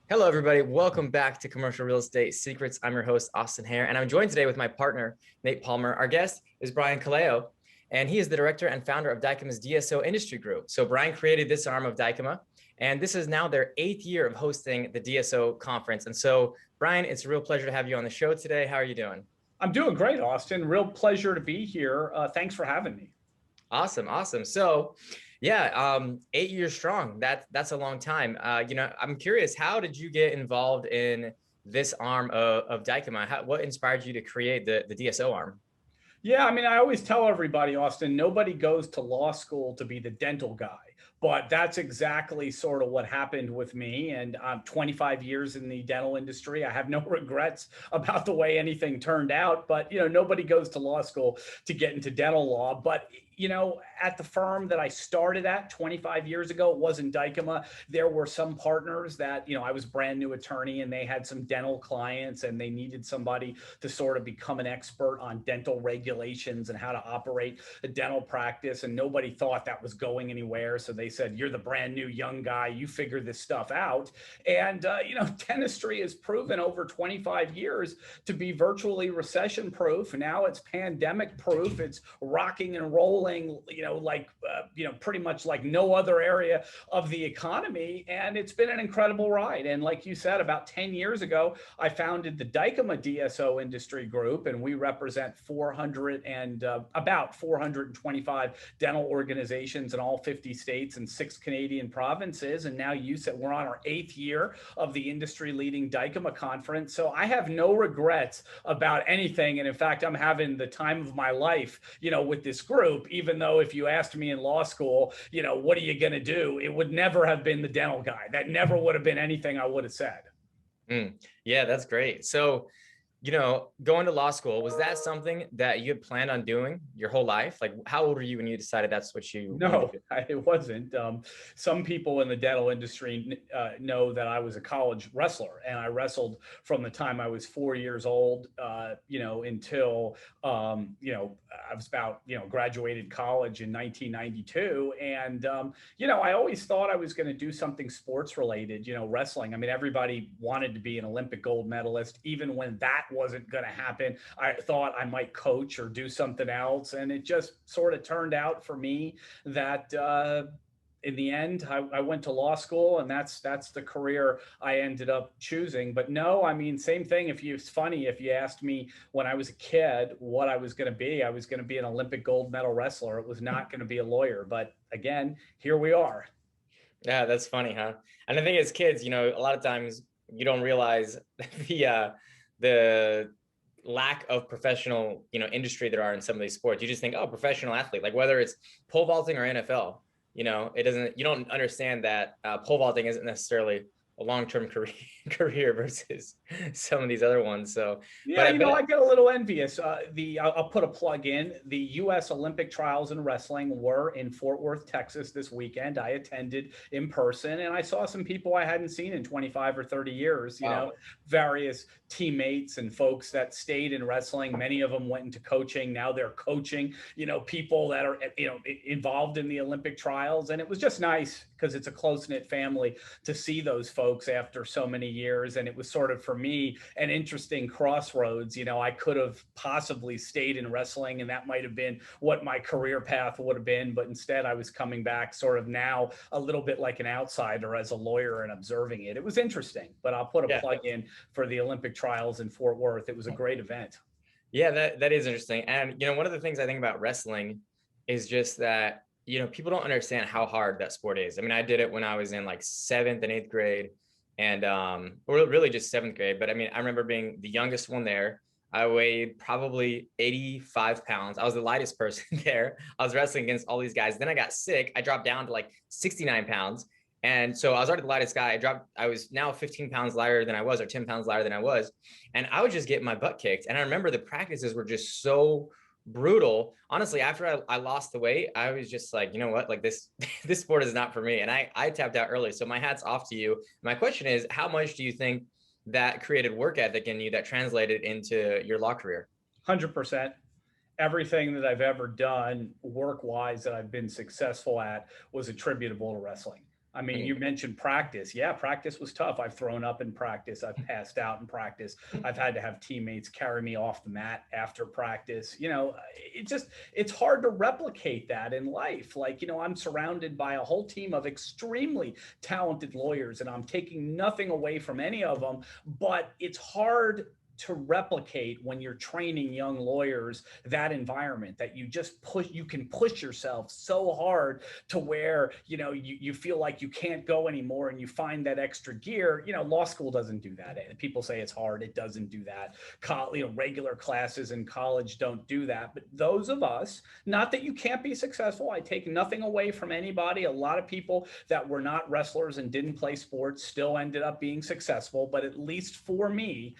Hello, everybody. Welcome back to Commercial Real Estate Secrets. I'm your host, Austin Hare, and I'm joined today with my partner, Nate Palmer. Our guest is Brian Colao, and he is the director and founder of Dykema's DSO industry group. So Brian created this arm of Dykema, and this is now their 8th year of hosting the DSO conference. And so, Brian, it's a real pleasure to have you on the show today. How are you doing? I'm doing great, Austin. Real pleasure to be here. Thanks for having me. Awesome, awesome. So, yeah, 8 years strong. That's a long time. I'm curious, how did you get involved in this arm of Dykema? What inspired you to create the DSO arm? Yeah, I mean, I always tell everybody, Austin, nobody goes to law school to be the dental guy. But that's exactly sort of what happened with me. And I'm 25 years in the dental industry. I have no regrets about the way anything turned out. But, nobody goes to law school to get into dental law. But, at the firm that I started at 25 years ago, it wasn't Dykema. There were some partners that, I was a brand new attorney and they had some dental clients and they needed somebody to sort of become an expert on dental regulations and how to operate a dental practice. And nobody thought that was going anywhere. So they said, you're the brand new young guy, you figure this stuff out. And, dentistry has proven over 25 years to be virtually recession proof. Now it's pandemic proof. It's rocking and rolling, pretty much like no other area of the economy. And it's been an incredible ride. And like you said, about 10 years ago, I founded the Dykema DSO industry group, and we represent about 425 dental organizations in all 50 states and 6 Canadian provinces. And now you said we're on our 8th year of the industry leading Dykema conference. So I have no regrets about anything. And in fact, I'm having the time of my life, with this group, even though if you asked me in law school, what are you going to do? It would never have been the dental guy. That never would have been anything I would have said. Yeah, that's great. So, going to law school, was that something that you had planned on doing your whole life? Like, how old were you when you decided that's what you wanted No, to do? it wasn't. Some people in the dental industry know that I was a college wrestler, and I wrestled from the time I was 4 years old, until, I was about, graduated college in 1992. And, I always thought I was going to do something sports related, wrestling. I mean, everybody wanted to be an Olympic gold medalist. Even when that wasn't going to happen, I thought I might coach or do something else. And it just sort of turned out for me that in the end, I went to law school, and that's the career I ended up choosing. But no, I mean, same thing. It's funny, if you asked me when I was a kid what I was going to be, I was going to be an Olympic gold medal wrestler. It was not going to be a lawyer. But again, here we are. Yeah, that's funny, huh? And I think as kids, a lot of times you don't realize the lack of professional, industry there are in some of these sports. You just think, oh, professional athlete, like whether it's pole vaulting or NFL, you don't understand that pole vaulting isn't necessarily a long-term career versus some of these other ones. So, Yeah, but I get a little envious. I'll put a plug in. The U.S. Olympic trials in wrestling were in Fort Worth, Texas this weekend. I attended in person, and I saw some people I hadn't seen in 25 or 30 years, wow. various teammates and folks that stayed in wrestling. Many of them went into coaching. Now they're coaching, people that are, involved in the Olympic trials. And it was just nice because it's a close-knit family to see those folks after so many years. And it was sort of, for me, an interesting crossroads. I could have possibly stayed in wrestling, and that might have been what my career path would have been. But instead, I was coming back sort of now a little bit like an outsider as a lawyer and observing it. It was interesting, but I'll put a plug in for the Olympic trials in Fort Worth. It was a great event. Yeah, that is interesting. And, one of the things I think about wrestling is just that, people don't understand how hard that sport is. I mean, I did it when I was in like 7th and 8th grade, and or really just 7th grade. But I mean, I remember being the youngest one there. I weighed probably 85 pounds. I was the lightest person there. I was wrestling against all these guys. Then I got sick. I dropped down to like 69 pounds. And so I was already the lightest guy. I was now 15 pounds lighter than I was, or 10 pounds lighter than I was. And I would just get my butt kicked. And I remember the practices were just so brutal. Honestly, after I lost the weight, I was just like, you know what, like this sport is not for me. And I tapped out early. So my hat's off to you. My question is, how much do you think that created work ethic in you that translated into your law career? 100%. Everything that I've ever done work-wise that I've been successful at was attributable to wrestling. I mean, Mm. you mentioned practice. Yeah, practice was tough. I've thrown up in practice. I've passed out in practice. I've had to have teammates carry me off the mat after practice. It's hard to replicate that in life. Like, I'm surrounded by a whole team of extremely talented lawyers, and I'm taking nothing away from any of them, but it's hard to replicate when you're training young lawyers that environment that you can push yourself so hard to where you feel like you can't go anymore, and you find that extra gear. Law school doesn't do that. People say it's hard. It doesn't do that. Regular classes in college don't do that. But those of us, not that you can't be successful, I take nothing away from anybody. A lot of people that were not wrestlers and didn't play sports still ended up being successful. But at least for me,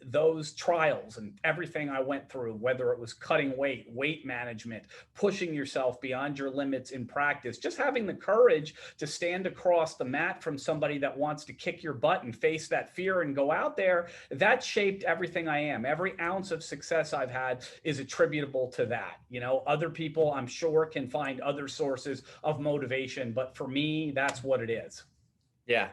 those trials and everything I went through, whether it was cutting weight management, pushing yourself beyond your limits in practice, just having the courage to stand across the mat from somebody that wants to kick your butt and face that fear and go out there, that shaped everything I am. Every ounce of success I've had is attributable to that. Other people, I'm sure, can find other sources of motivation, but for me, that's what it is. Yeah.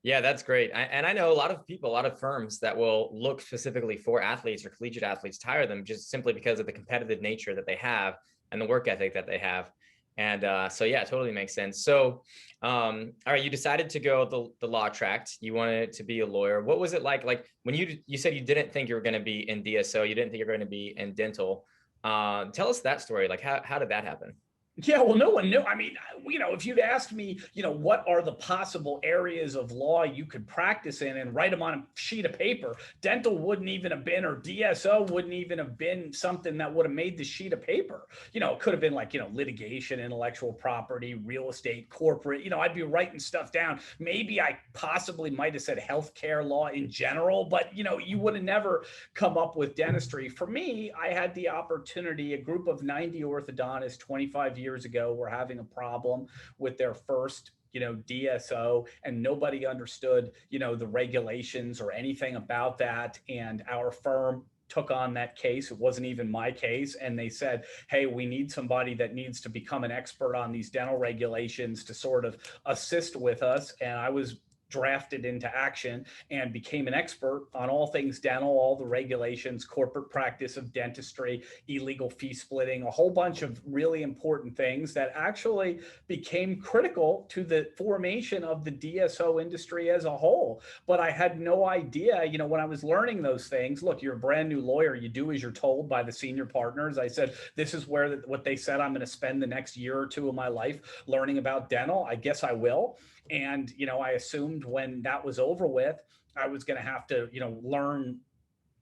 Yeah, that's great. And I know a lot of people, a lot of firms that will look specifically for athletes or collegiate athletes to hire them just simply because of the competitive nature that they have and the work ethic that they have. And so, yeah, it totally makes sense. So, all right, you decided to go the law track. You wanted to be a lawyer. What was it like? Like when you said you didn't think you were going to be in DSO, you didn't think you were going to be in dental. Tell us that story. Like how did that happen? Yeah, well, no one knew. I mean, if you'd asked me, what are the possible areas of law you could practice in and write them on a sheet of paper, dental wouldn't even have been, or DSO wouldn't even have been something that would have made the sheet of paper. It could have been like, litigation, intellectual property, real estate, corporate. I'd be writing stuff down. Maybe I possibly might have said healthcare law in general, but, you would have never come up with dentistry. For me, I had the opportunity, a group of 90 orthodontists, 25 years ago, were having a problem with their first DSO, and nobody understood the regulations or anything about that. And our firm took on that case. It wasn't even my case. And they said, hey, we need somebody that needs to become an expert on these dental regulations to sort of assist with us. And I was drafted into action and became an expert on all things dental, all the regulations, corporate practice of dentistry, illegal fee splitting, a whole bunch of really important things that actually became critical to the formation of the DSO industry as a whole. But I had no idea, when I was learning those things. Look, you're a brand new lawyer. You do as you're told by the senior partners. I said, this is what they said I'm going to spend the next year or two of my life learning about dental. I guess I will. And, I assumed when that was over with, I was going to have to, learn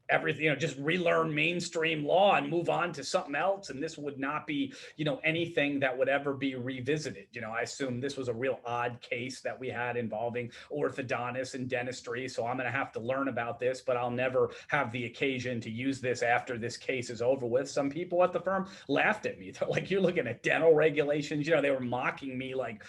everything, just relearn mainstream law and move on to something else. And this would not be, anything that would ever be revisited. I assume this was a real odd case that we had involving orthodontists and dentistry. So I'm going to have to learn about this, but I'll never have the occasion to use this after this case is over with. Some people at the firm laughed at me. They're like, you're looking at dental regulations. They were mocking me like,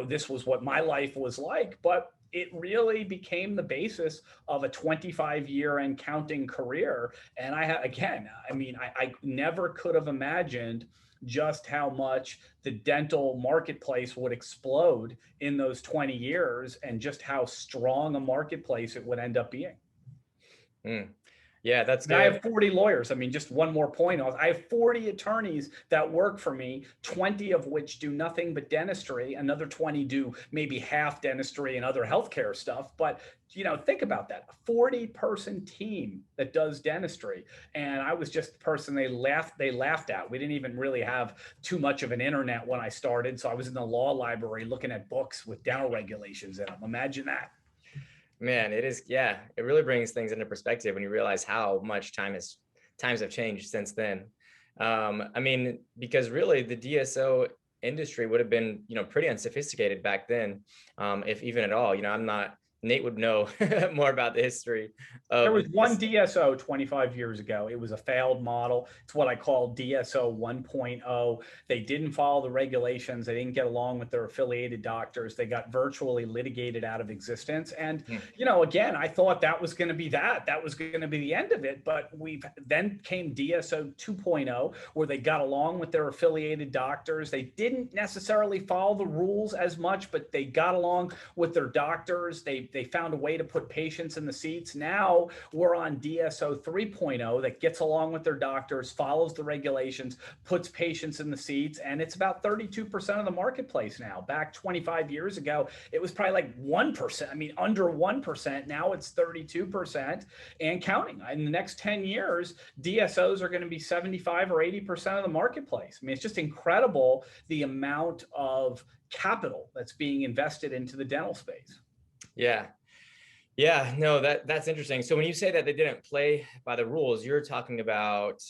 this was what my life was like. But it really became the basis of a 25-year and counting career. And I never could have imagined just how much the dental marketplace would explode in those 20 years and just how strong a marketplace it would end up being. Mm. Yeah, that's And I good. have 40 lawyers. I mean, just one more point. I have 40 attorneys that work for me, 20 of which do nothing but dentistry. Another 20 do maybe half dentistry and other healthcare stuff. But, think about that, a 40-person team that does dentistry. And I was just the person they laughed at. We didn't even really have too much of an internet when I started. So I was in the law library looking at books with dental regulations in them. Imagine that. Man, it is. Yeah, it really brings things into perspective when you realize how much times have changed since then. I mean, because really the DSO industry would have been, pretty unsophisticated back then, if even at all. I'm not Nate would know more about the history There of was one this. DSO 25 years ago. It was a failed model. It's what I call DSO 1.0. They didn't follow the regulations. They didn't get along with their affiliated doctors. They got virtually litigated out of existence. And, Hmm. again, I thought that was going to be that. That was going to be the end of it. But we then came DSO 2.0, where they got along with their affiliated doctors. They didn't necessarily follow the rules as much, but they got along with their doctors. They found a way to put patients in the seats. Now we're on DSO 3.0 that gets along with their doctors, follows the regulations, puts patients in the seats, and it's about 32% of the marketplace now. Back 25 years ago, it was probably like 1%. I mean, under 1%. Now it's 32% and counting. In the next 10 years, DSOs are going to be 75 or 80% of the marketplace. I mean, it's just incredible the amount of capital that's being invested into the dental space. Yeah. Yeah, no, that's interesting. So when you say that they didn't play by the rules, you're talking about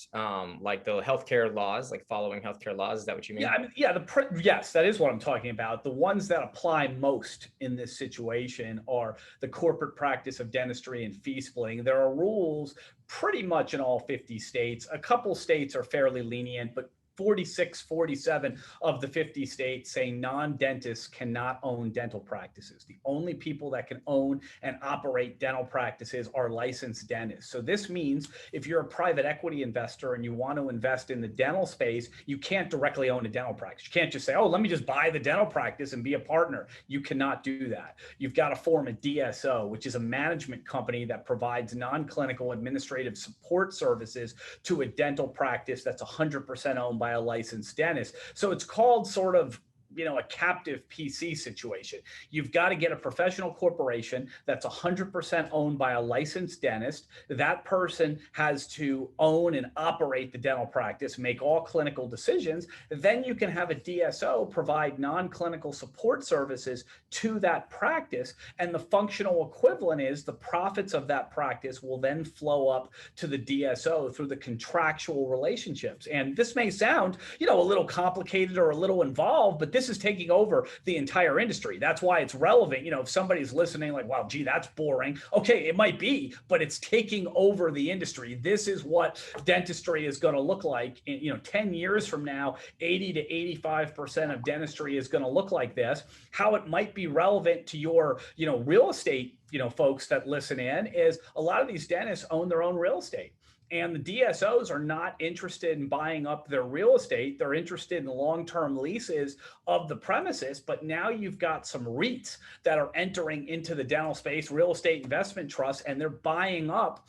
like the healthcare laws, like following healthcare laws. Is that what you Yeah, mean? I mean, yeah, yes, that is what I'm talking about. The ones that apply most in this situation are the corporate practice of dentistry and fee splitting. There are rules pretty much in all 50 states. A couple states are fairly lenient, but 46, 47 of the 50 states say non-dentists cannot own dental practices. The only people that can own and operate dental practices are licensed dentists. So this means if you're a private equity investor and you want to invest in the dental space, you can't directly own a dental practice. You can't just say, oh, let me just buy the dental practice and be a partner. You cannot do that. You've got to form a DSO, which is a management company that provides non-clinical administrative support services to a dental practice that's 100% owned by a licensed dentist. So it's called sort of a captive PC situation. You've got to get a professional corporation that's 100% owned by a licensed dentist. That person has to own and operate the dental practice, make all clinical decisions. Then you can have a DSO provide non-clinical support services to that practice. And the functional equivalent is the profits of that practice will then flow up to the DSO through the contractual relationships. And this may sound, a little complicated or a little involved, but this is taking over the entire industry. That's why it's relevant. If somebody's listening like, wow, gee, that's boring. Okay, it might be, but it's taking over the industry. This is what dentistry is going to look like in, 10 years from now. 80 to 85% of dentistry is going to look like this. How it might be relevant to your, real estate, folks that listen in is a lot of these dentists own their own real estate. And the DSOs are not interested in buying up their real estate. They're interested in long-term leases of the premises. But now you've got some REITs that are entering into the dental space, real estate investment trusts, and they're buying up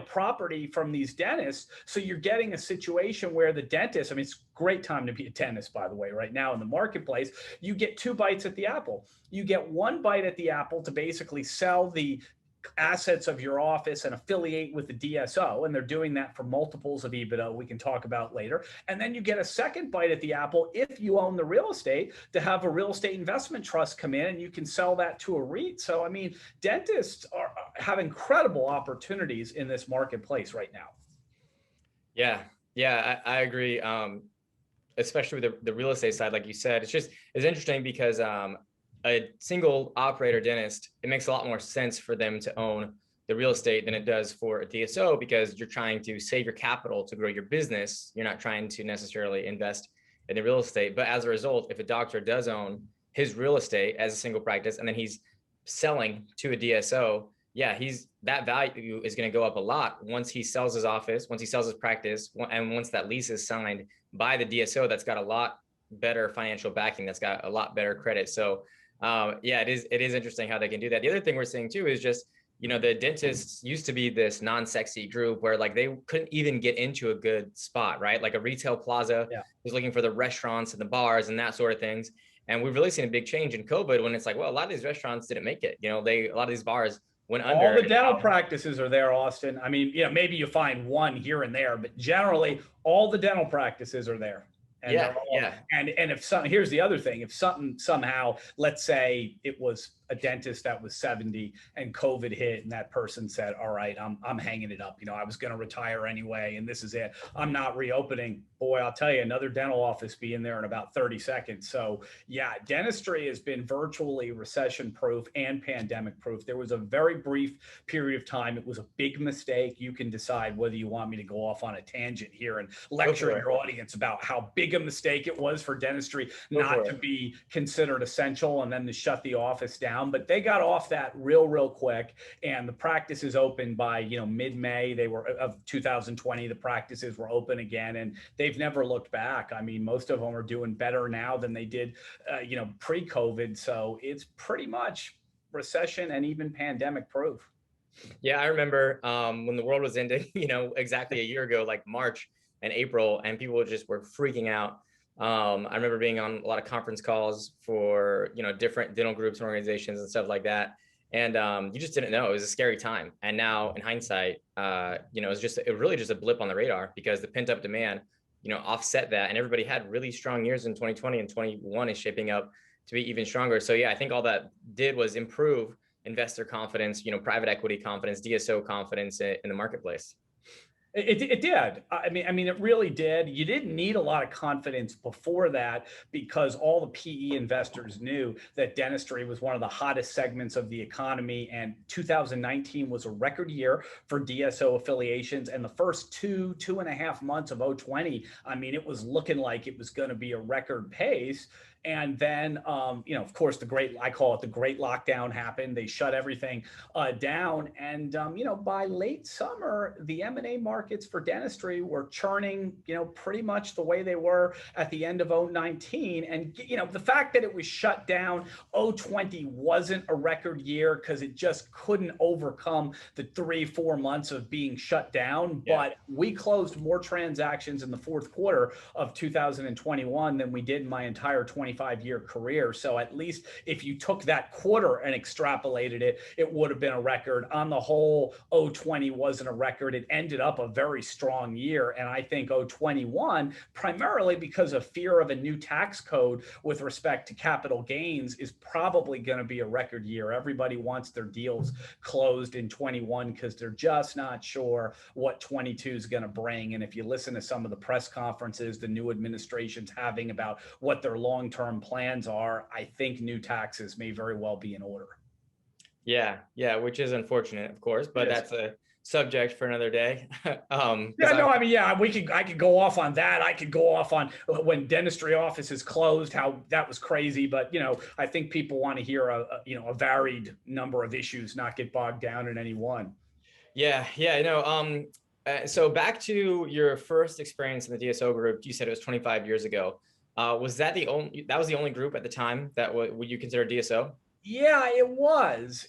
property from these dentists. So you're getting a situation where the dentist, I mean, it's a great time to be a dentist, by the way, right now in the marketplace. You get two bites at the apple. You get one bite at the apple to basically sell the assets of your office and affiliate with the DSO. And they're doing that for multiples of EBITDA we can talk about later. And then you get a second bite at the apple if you own the real estate to have a real estate investment trust come in and you can sell that to a REIT. So, I mean, dentists have incredible opportunities in this marketplace right now. Yeah, yeah, I agree. Especially with the real estate side, like you said, it's interesting because a single operator dentist, it makes a lot more sense for them to own the real estate than it does for a DSO because you're trying to save your capital to grow your business. You're not trying to necessarily invest in the real estate. But as a result, if a doctor does own his real estate as a single practice and then he's selling to a DSO, yeah, that value is going to go up a lot once he sells his office, once he sells his practice, and once that lease is signed by the DSO that's got a lot better financial backing, that's got a lot better credit. So yeah, it is interesting how they can do that. The other thing we're seeing too is just, the dentists used to be this non-sexy group where like they couldn't even get into a good spot, right? Like a retail plaza was looking for the restaurants and the bars and that sort of things. And we've really seen a big change in COVID when it's like, well, a lot of these restaurants didn't make it. A lot of these bars went under. All the dental practices are there, Austin. I mean, maybe you find one here and there, but generally all the dental practices are there. And yeah. and if here's the other thing, if something somehow, let's say it was a dentist that was 70 and COVID hit, and that person said, all right, I'm hanging it up. I was going to retire anyway, and this is it. I'm not reopening. Boy, I'll tell you, another dental office be in there in about 30 seconds. So yeah, dentistry has been virtually recession proof and pandemic proof. There was a very brief period of time. It was a big mistake. You can decide whether you want me to go off on a tangent here and lecture your audience about how big a mistake it was for dentistry not to be considered essential and then to shut the office down. But they got off that real quick, and the practices opened by mid-May. They were of 2020. The practices were open again, and they've never looked back. I mean, most of them are doing better now than they did pre-COVID. So it's pretty much recession and even pandemic proof. Yeah, I remember when the world was ending, exactly a year ago, like March and April, and people just were freaking out. I remember being on a lot of conference calls for, different dental groups and organizations and stuff like that. And you just didn't know. It was a scary time. And now in hindsight, it really just a blip on the radar, because the pent up demand, offset that. And everybody had really strong years in 2020, and 21 is shaping up to be even stronger. So yeah, I think all that did was improve investor confidence, private equity confidence, DSO confidence in the marketplace. It did. I mean, it really did. You didn't need a lot of confidence before that, because all the PE investors knew that dentistry was one of the hottest segments of the economy. And 2019 was a record year for DSO affiliations. And the first two and a half months of 2020, I mean, it was looking like it was going to be a record pace. And then, of course, I call it the great lockdown happened. They shut everything down. And, by late summer, the M&A markets for dentistry were churning, pretty much the way they were at the end of 2019. And, the fact that it was shut down, 2020 wasn't a record year because it just couldn't overcome the 3-4 months of being shut down. Yeah. But we closed more transactions in the fourth quarter of 2021 than we did in my entire 25-year career. So at least if you took that quarter and extrapolated it, it would have been a record. On the whole, 2020 wasn't a record. It ended up a very strong year. And I think 2021, primarily because of fear of a new tax code with respect to capital gains, is probably going to be a record year. Everybody wants their deals closed in 21 because they're just not sure what 22 is going to bring. And if you listen to some of the press conferences the new administration's having about what their long-term plans are, I think new taxes may very well be in order. Yeah, which is unfortunate, of course, but that's a subject for another day. I could go off on that. I could go off on when dentistry offices closed, how that was crazy. But I think people want to hear a varied number of issues, not get bogged down in any one. So back to your first experience in the DSO group, you said it was 25 years ago. Was that the only group at the time that would you consider DSO? Yeah, it was.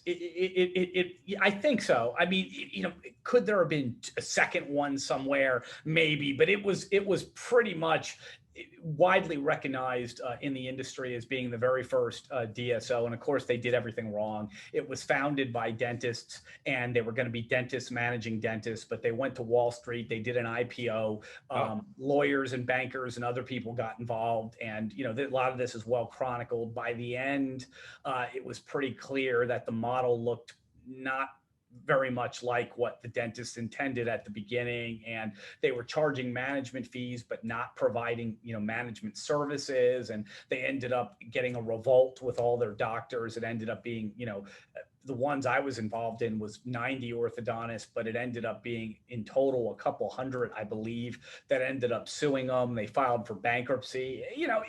I think so. I mean, could there have been a second one somewhere? Maybe, but it was pretty much widely recognized in the industry as being the very first DSO. And of course, they did everything wrong. It was founded by dentists, and they were going to be dentists managing dentists, but they went to Wall Street. They did an IPO. Lawyers and bankers and other people got involved. And, a lot of this is well chronicled. By the end, it was pretty clear that the model looked not very much like what the dentist intended at the beginning, and they were charging management fees but not providing management services, and they ended up getting a revolt with all their doctors. It ended up being the ones I was involved in was 90 orthodontists, but it ended up being in total a couple hundred, I believe, that ended up suing them. They filed for bankruptcy.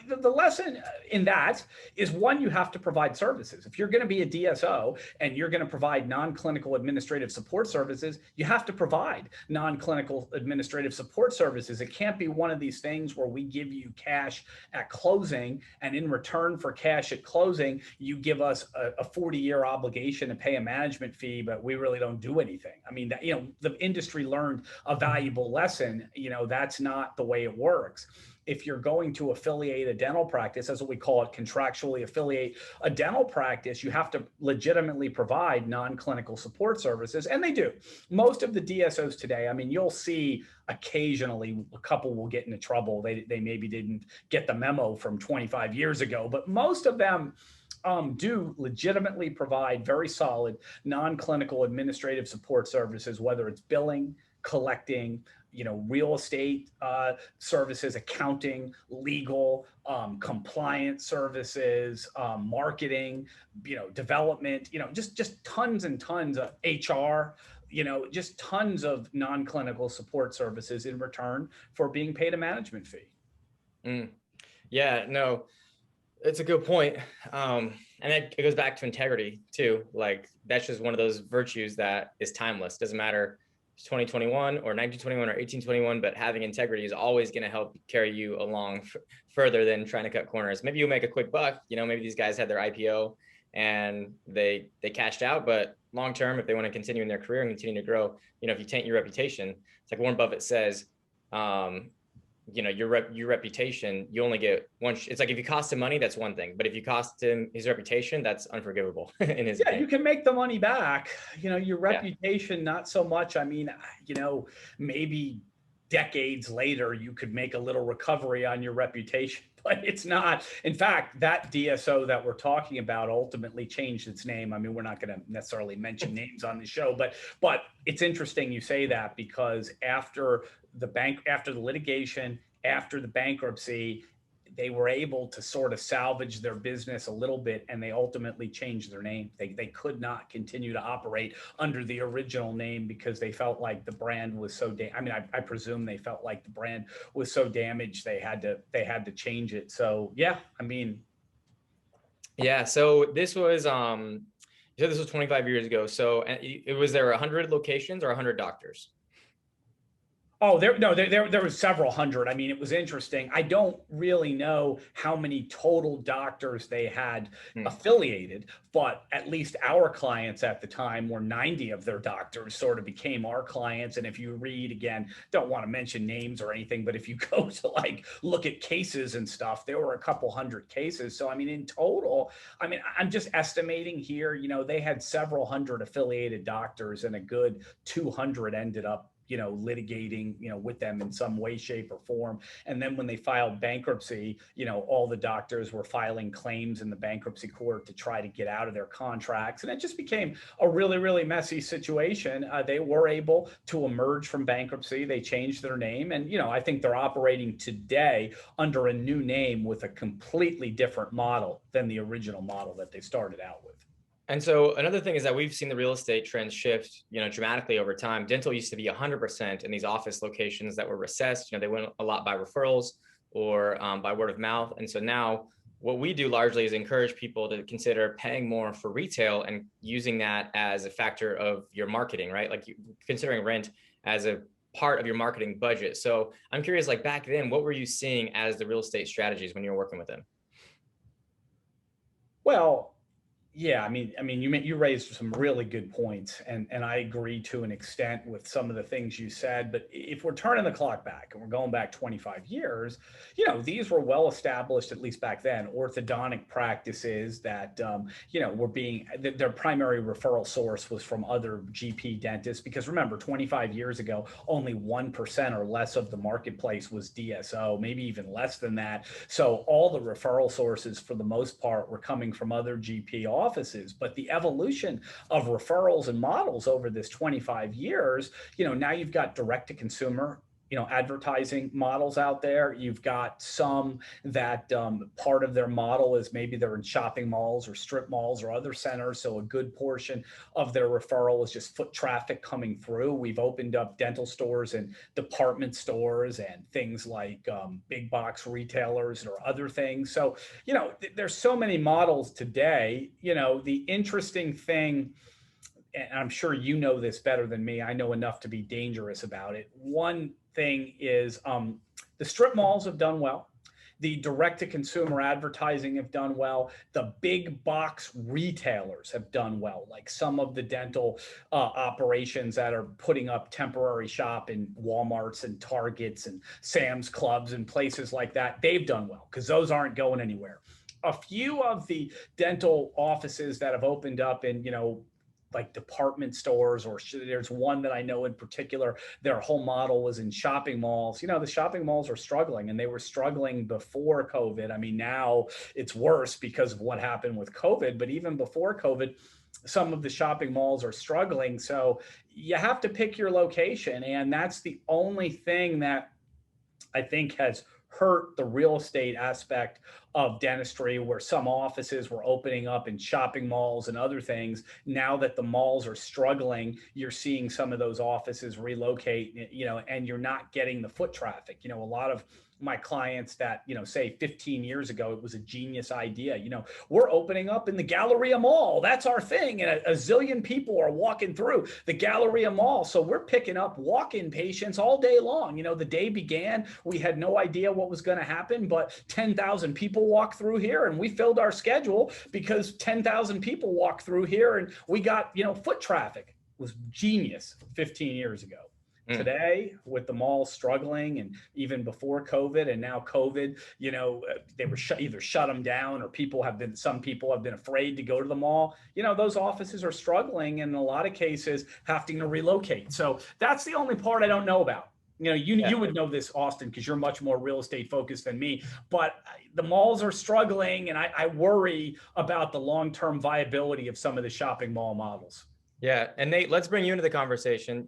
The lesson in that is, one, you have to provide services. If you're going to be a DSO and you're going to provide non-clinical administrative support services, you have to provide non-clinical administrative support services. It can't be one of these things where we give you cash at closing, and in return for cash at closing, you give us a 40-year obligation to pay a management fee, but we really don't do anything. I mean, the industry learned a valuable lesson. That's not the way it works. If you're going to affiliate a dental practice, that's what we call it, contractually affiliate a dental practice, you have to legitimately provide non-clinical support services. And they do. Most of the DSOs today, I mean, you'll see occasionally a couple will get into trouble. They maybe didn't get the memo from 25 years ago, but most of them do legitimately provide very solid non-clinical administrative support services, whether it's billing, collecting, real estate services, accounting, legal, compliance services, marketing, development, just tons and tons of HR, just tons of non-clinical support services in return for being paid a management fee. Mm. Yeah, no, it's a good point. And it goes back to integrity too. Like that's just one of those virtues that is timeless. Doesn't matter if it's 2021 or 1921 or 1821, but having integrity is always going to help carry you along further than trying to cut corners. Maybe you'll make a quick buck. Maybe these guys had their IPO and they cashed out, but long term, if they want to continue in their career and continue to grow, if you taint your reputation, it's like Warren Buffett says, your reputation, you only get one. It's like if you cost him money, that's one thing, but if you cost him his reputation, that's unforgivable in his opinion. You can make the money back. Your reputation, not so much. I mean, maybe decades later you could make a little recovery on your reputation, but it's not. In fact, that DSO that we're talking about ultimately changed its name. I mean, we're not going to necessarily mention names on the show, but it's interesting you say that, because after the litigation, after the bankruptcy, they were able to sort of salvage their business a little bit, and they ultimately changed their name. They could not continue to operate under the original name because they felt like the brand was so I presume they felt like the brand was so damaged they had to change it. So yeah, I mean, yeah. So this was you said this was 25 years ago. So it was there 100 locations or 100 doctors? Oh, there was several hundred. I mean, it was interesting. I don't really know how many total doctors they had affiliated, but at least our clients at the time were 90 of their doctors sort of became our clients. And if you read, again, don't want to mention names or anything, but if you go to look at cases and stuff, there were a couple hundred cases. So, I mean, in total, I'm just estimating here, they had several hundred affiliated doctors, and a good 200 ended up litigating, with them in some way, shape, or form. And then when they filed bankruptcy, all the doctors were filing claims in the bankruptcy court to try to get out of their contracts. And it just became a really, really messy situation. They were able to emerge from bankruptcy. They changed their name. And, I think they're operating today under a new name with a completely different model than the original model that they started out with. And so another thing is that we've seen the real estate trends shift, dramatically over time. Dental used to be 100% in these office locations that were recessed. They went a lot by referrals or by word of mouth. And so now what we do largely is encourage people to consider paying more for retail and using that as a factor of your marketing, right? Like considering rent as a part of your marketing budget. So I'm curious, like back then, what were you seeing as the real estate strategies when you were working with them? Well, yeah, I mean, you raised some really good points, and I agree to an extent with some of the things you said. But if we're turning the clock back and we're going back 25 years, these were well established, at least back then, orthodontic practices that were their primary referral source was from other GP dentists. Because remember, 25 years ago, only 1% or less of the marketplace was DSO, maybe even less than that. So all the referral sources, for the most part, were coming from other GP offices. But the evolution of referrals and models over this 25 years, now you've got direct to consumer advertising models out there. You've got some that part of their model is maybe they're in shopping malls or strip malls or other centers. So a good portion of their referral is just foot traffic coming through. We've opened up dental stores and department stores and things like big box retailers or other things. So, there's so many models today. The interesting thing, and I'm sure you know this better than me, I know enough to be dangerous about it. One thing is the strip malls have done well. The direct-to-consumer advertising have done well. The big box retailers have done well, like some of the dental operations that are putting up temporary shop in Walmarts and Targets and Sam's Clubs and places like that. They've done well because those aren't going anywhere. A few of the dental offices that have opened up in, like department stores, or there's one that I know in particular, their whole model was in shopping malls. The shopping malls are struggling, and they were struggling before COVID. I mean, now it's worse because of what happened with COVID, but even before COVID, some of the shopping malls are struggling. So you have to pick your location. And that's the only thing that I think has hurt the real estate aspect of dentistry, where some offices were opening up in shopping malls and other things. Now that the malls are struggling, you're seeing some of those offices relocate, and you're not getting the foot traffic. A lot of my clients that, say 15 years ago, it was a genius idea. We're opening up in the Galleria Mall. That's our thing. And a zillion people are walking through the Galleria Mall. So we're picking up walk-in patients all day long. The day began, we had no idea what was going to happen, but 10,000 people walked through here, and we filled our schedule because 10,000 people walked through here, and we got, foot traffic. It was genius 15 years ago. Today, with the mall struggling, and even before COVID and now COVID, they were either shut them down, or some people have been afraid to go to the mall. Those offices are struggling, and in a lot of cases having to relocate. So that's the only part I don't know about. You would know this, Austin, because you're much more real estate focused than me, but the malls are struggling, and I worry about the long-term viability of some of the shopping mall models. Yeah. And Nate, let's bring you into the conversation.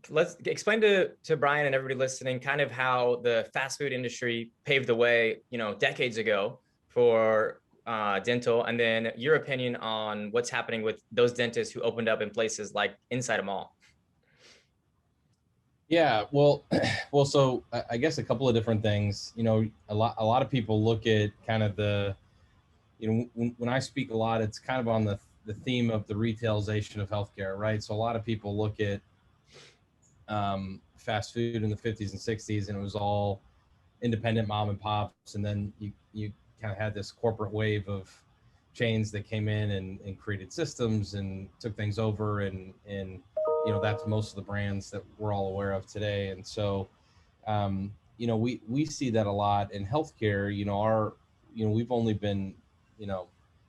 Let's explain to Brian and everybody listening kind of how the fast food industry paved the way, decades ago for dental, and then your opinion on what's happening with those dentists who opened up in places like inside a mall. Yeah, well, so I guess a couple of different things. A lot of people look at kind of when I speak a lot, it's kind of on the theme of the retailization of healthcare, right? So a lot of people look at fast food in the 50s and 60s, and it was all independent mom and pops, and then you kind of had this corporate wave of chains that came in and created systems and took things over, and that's most of the brands that we're all aware of today. And so we see that a lot in healthcare. We've only been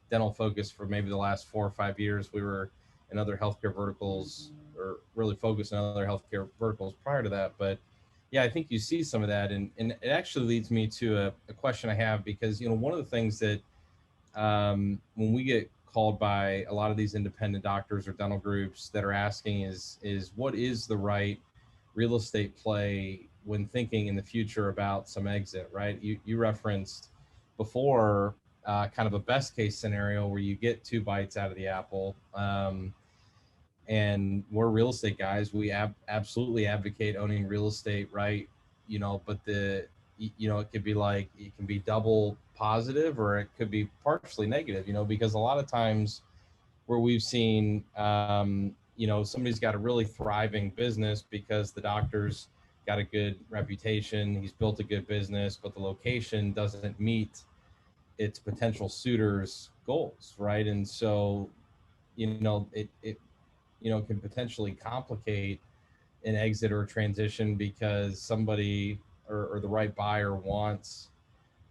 dental focused for maybe the last 4 or 5 years. We were in other healthcare verticals, or really focused on other healthcare verticals prior to that. But yeah, I think you see some of that. And it actually leads me to a question I have, because, one of the things that when we get called by a lot of these independent doctors or dental groups that are asking is what is the right real estate play when thinking in the future about some exit, right? You referenced before kind of a best case scenario where you get 2 bites out of the apple. And we're real estate guys. We absolutely advocate owning real estate, right? But it could be like, it can be double positive, or it could be partially negative, because a lot of times where we've seen, somebody's got a really thriving business because the doctor's got a good reputation, he's built a good business, but the location doesn't meet its potential suitors' goals, right? And so, it can potentially complicate an exit or a transition because somebody or the right buyer wants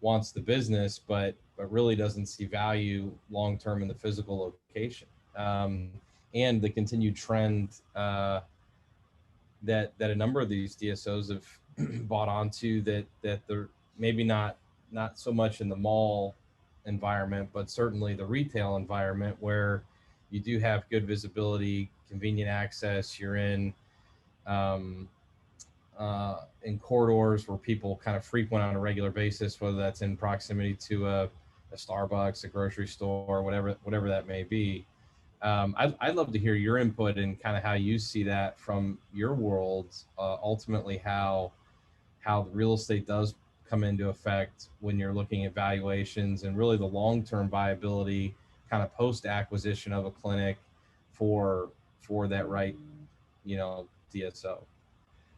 the business, but really doesn't see value long term in the physical location. And the continued trend that a number of these DSOs have bought onto, that they're maybe not so much in the mall environment, but certainly the retail environment, where you do have good visibility, convenient access. You're in corridors where people kind of frequent on a regular basis, whether that's in proximity to a Starbucks, a grocery store, whatever that may be. I'd love to hear your input and kind of how you see that from your world. Ultimately, how real estate does come into effect when you're looking at valuations, and really the long-term viability kind of post-acquisition of a clinic for that right, DSO.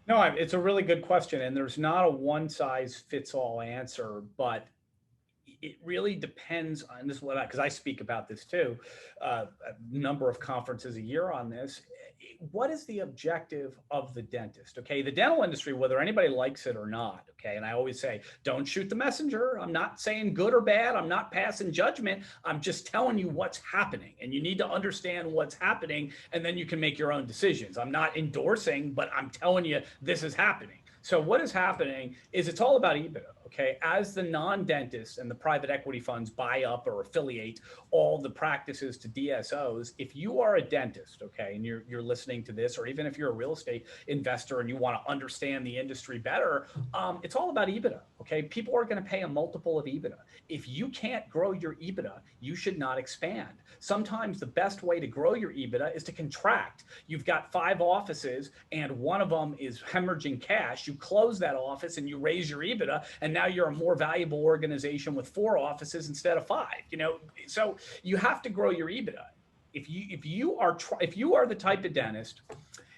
No, it's a really good question, and there's not a one size fits all answer, but it really depends on this, what, because I speak about this too, a number of conferences a year on this. What is the objective of the dentist? Okay, the dental industry, whether anybody likes it or not, okay, and I always say, don't shoot the messenger. I'm not saying good or bad. I'm not passing judgment. I'm just telling you what's happening, and you need to understand what's happening, and then you can make your own decisions. I'm not endorsing, but I'm telling you this is happening. So what is happening is it's all about EBITDA. Okay, as the non-dentists and the private equity funds buy up or affiliate all the practices to DSOs, if you are a dentist, okay, and you're listening to this, or even if you're a real estate investor and you want to understand the industry better, it's all about EBITDA. Okay, people are going to pay a multiple of EBITDA. If you can't grow your EBITDA, you should not expand. Sometimes the best way to grow your EBITDA is to contract. You've got 5 offices and one of them is hemorrhaging cash. You close that office and you raise your EBITDA, and now you're a more valuable organization with 4 offices instead of 5. So you have to grow your EBITDA. If you are the type of dentist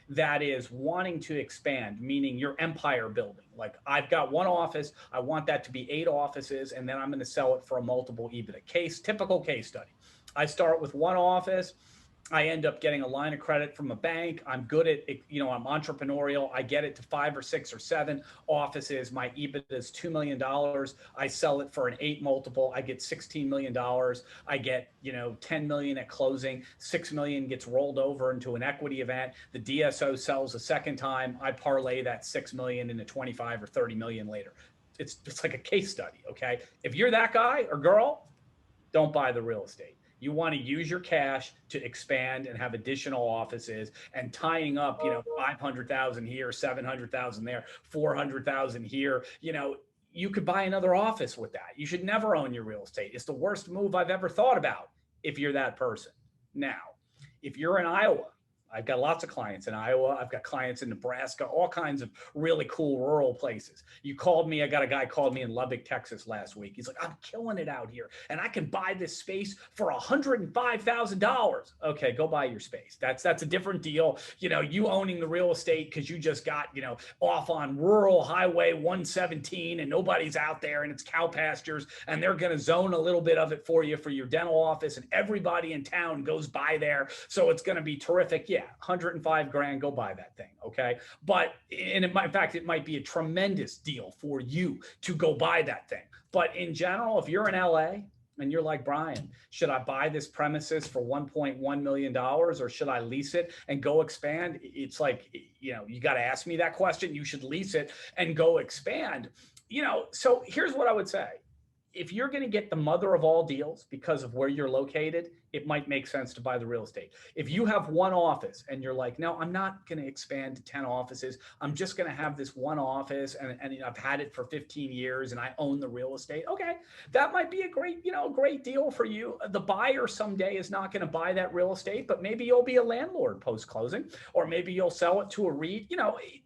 that is wanting to expand, meaning you're empire building, like I've got 1 office, I want that to be 8 offices, and then I'm going to sell it for a multiple EBITDA. Typical case study. I start with 1 office. I end up getting a line of credit from a bank. I'm good at it, I'm entrepreneurial. I get it to 5 or 6 or 7 offices. My EBITDA is $2 million. I sell it for an 8 multiple. I get $16 million. I get, 10 million at closing. 6 million gets rolled over into an equity event. The DSO sells a second time. I parlay that 6 million into 25 or 30 million later. It's like a case study. Okay. If you're that guy or girl, don't buy the real estate. You want to use your cash to expand and have additional offices, and tying up, 500,000 here, 700,000 there, 400,000 here. You could buy another office with that. You should never own your real estate. It's the worst move I've ever thought about if you're that person. Now, if you're in Iowa, I've got lots of clients in Iowa. I've got clients in Nebraska, all kinds of really cool rural places. You called me. I got a guy called me in Lubbock, Texas last week. He's like, I'm killing it out here, and I can buy this space for $105,000. Okay, go buy your space. That's a different deal. You owning the real estate because you just got, off on rural highway 117 and nobody's out there and it's cow pastures, and they're going to zone a little bit of it for you for your dental office, and everybody in town goes by there. So it's going to be terrific. Yeah. 105 grand, go buy that thing. Okay. But in fact, it might be a tremendous deal for you to go buy that thing. But in general, if you're in LA and you're like, Brian, should I buy this premises for $1.1 million or should I lease it and go expand? It's like, you got to ask me that question. You should lease it and go expand. So here's what I would say. If you're going to get the mother of all deals because of where you're located, it might make sense to buy the real estate. If you have 1 office and you're like, no, I'm not going to expand to 10 offices. I'm just going to have this 1 office and I've had it for 15 years and I own the real estate. Okay. That might be a great deal for you. The buyer someday is not going to buy that real estate, but maybe you'll be a landlord post-closing, or maybe you'll sell it to a REIT.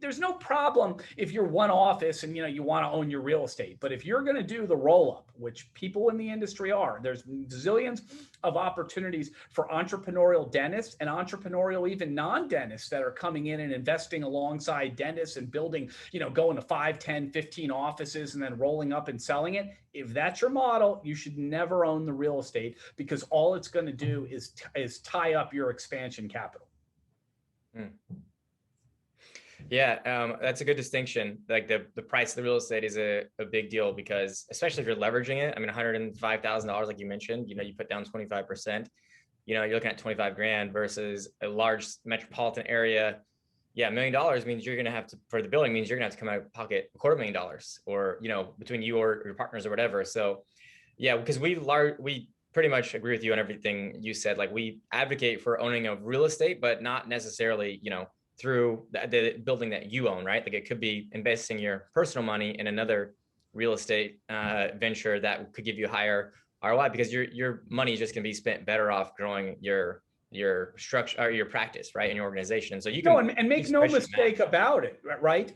There's no problem if you're 1 office and, you want to own your real estate. But if you're going to do the roll-up, which people in the industry are, there's zillions of opportunities for entrepreneurial dentists and entrepreneurial even non-dentists that are coming in and investing alongside dentists and building, going to 5, 10, 15 offices and then rolling up and selling it. If that's your model, you should never own the real estate, because all it's going to do is tie up your expansion capital. Yeah, that's a good distinction. Like the price of the real estate is a big deal, because especially if you're leveraging it. I mean, $105,000, like you mentioned, you put down 25%, you're looking at 25 grand versus a large metropolitan area. Yeah, $1 million means you're going to have to, for the building, means you're going to have to come out of pocket $250,000, or, between you or your partners or whatever. So yeah, because we pretty much agree with you on everything you said. Like, we advocate for owning of real estate, but not necessarily, through the building that you own, right? Like, it could be investing your personal money in another real estate venture that could give you higher ROI, because your money is just going to be spent better off growing your structure or your practice, right, in your organization. So you can and make no mistake about it, right?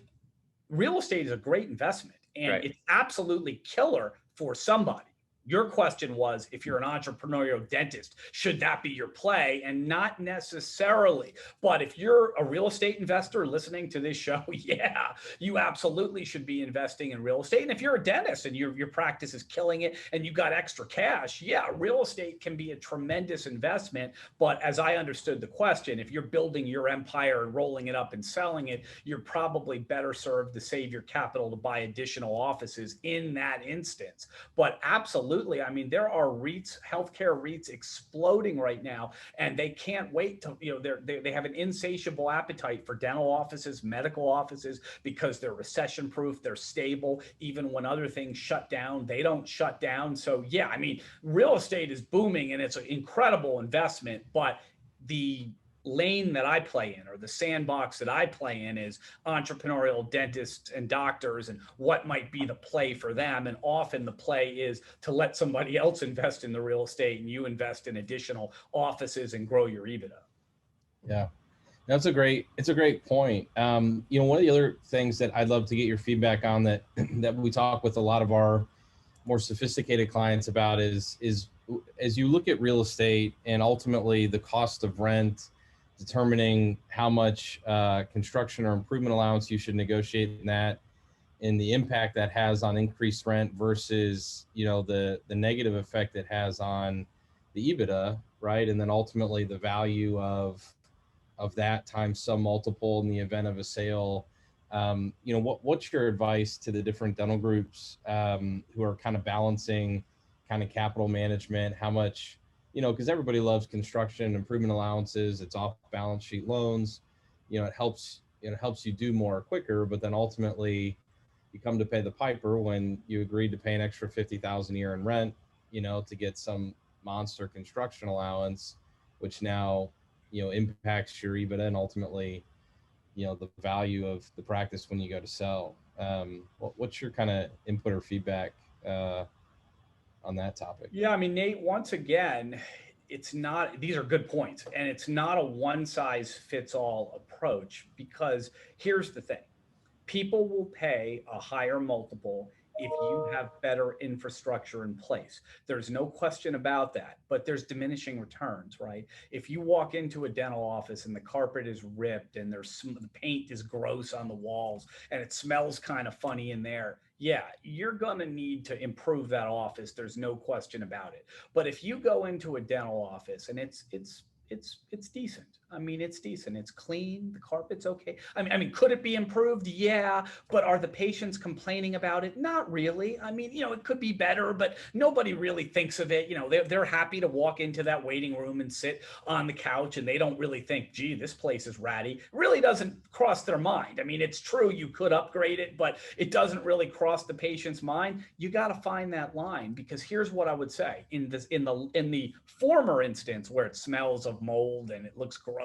Real estate is a great investment, and right. It's absolutely killer for somebody. Your question was, if you're an entrepreneurial dentist, should that be your play? And not necessarily. But if you're a real estate investor listening to this show, yeah, you absolutely should be investing in real estate. And if you're a dentist and your practice is killing it and you got extra cash, yeah, real estate can be a tremendous investment. But as I understood the question, if you're building your empire and rolling it up and selling it, you're probably better served to save your capital to buy additional offices in that instance. But absolutely, I mean, there are REITs, healthcare REITs exploding right now, and they can't wait to, they have an insatiable appetite for dental offices, medical offices, because they're recession proof, they're stable. Even when other things shut down, they don't shut down. So yeah, I mean, real estate is booming and it's an incredible investment, but the lane that I play in, or the sandbox that I play in, is entrepreneurial dentists and doctors and what might be the play for them. And often the play is to let somebody else invest in the real estate and you invest in additional offices and grow your EBITDA. Yeah, it's a great point. One of the other things that I'd love to get your feedback on that we talk with a lot of our more sophisticated clients about is as you look at real estate and ultimately the cost of rent, determining how much construction or improvement allowance you should negotiate in that, and the impact that has on increased rent versus the negative effect it has on the EBITDA, right? And then ultimately the value of that times some multiple in the event of a sale. What's your advice to the different dental groups who are kind of balancing kind of capital management, how much, because everybody loves construction improvement allowances, it's off balance sheet loans, it helps you do more quicker, but then ultimately you come to pay the piper when you agreed to pay an extra $50,000 a year in rent, to get some monster construction allowance, which now, impacts your EBITDA and ultimately, the value of the practice when you go to sell. What's your kind of input or feedback on that topic? Yeah, I mean, Nate, once again, these are good points, and it's not a one size fits all approach, because here's the thing. People will pay a higher multiple if you have better infrastructure in place. There's no question about that, but there's diminishing returns, right? If you walk into a dental office and the carpet is ripped and the paint is gross on the walls and it smells kind of funny in there, yeah, you're going to need to improve that office. There's no question about it. But if you go into a dental office and it's decent. I mean, it's decent. It's clean. The carpet's okay. I mean, could it be improved? Yeah. But are the patients complaining about it? Not really. I mean, it could be better, but nobody really thinks of it. They're happy to walk into that waiting room and sit on the couch, and they don't really think, gee, this place is ratty. It really doesn't cross their mind. I mean, it's true, you could upgrade it, but it doesn't really cross the patient's mind. You got to find that line, because here's what I would say. In the former instance where it smells of mold and it looks gross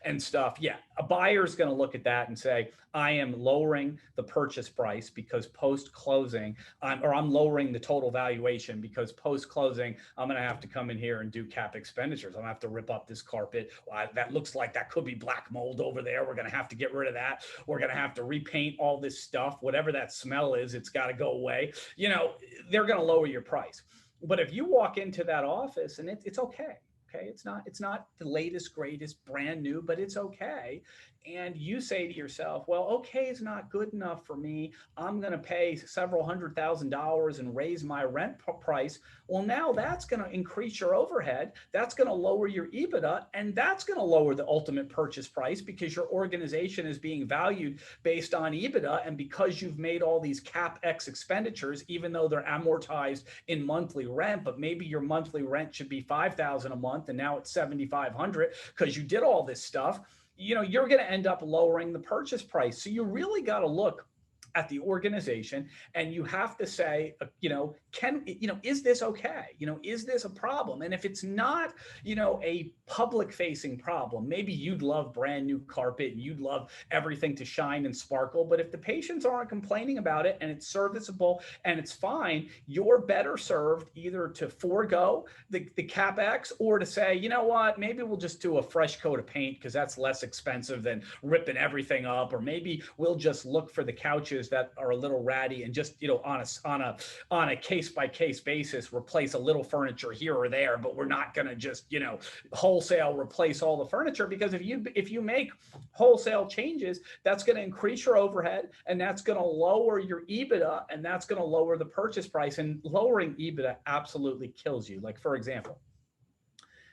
and stuff, yeah, a buyer's going to look at that and say, I am lowering the purchase price because post-closing, I'm lowering the total valuation because post-closing, I'm going to have to come in here and do cap expenditures. I'm going to have to rip up this carpet. That looks like that could be black mold over there. We're going to have to get rid of that. We're going to have to repaint all this stuff. Whatever that smell is, it's got to go away. They're going to lower your price. But if you walk into that office and it's okay. Okay, it's not the latest, greatest, brand new, but it's okay. And you say to yourself, well, okay is not good enough for me. I'm going to pay several $100,000 and raise my rent price. Well, now that's going to increase your overhead. That's going to lower your EBITDA, and that's going to lower the ultimate purchase price, because your organization is being valued based on EBITDA. And because you've made all these CapEx expenditures, even though they're amortized in monthly rent, but maybe your monthly rent should be $5,000 a month, and now it's $7,500 because you did all this stuff. You're going to end up lowering the purchase price. So you really got to look at the organization, and you have to say, is this okay? Is this a problem? And if it's not, a public facing problem, maybe you'd love brand new carpet and you'd love everything to shine and sparkle. But if the patients aren't complaining about it and it's serviceable and it's fine, you're better served either to forego the CapEx or to say, you know what, maybe we'll just do a fresh coat of paint because that's less expensive than ripping everything up. Or maybe we'll just look for the couches that are a little ratty and just, on a case case by case basis replace a little furniture here or there, but we're not going to just, you know, wholesale replace all the furniture, because if you make wholesale changes, that's going to increase your overhead, and that's going to lower your EBITDA, and that's going to lower the purchase price. And lowering EBITDA absolutely kills you. Like, for example,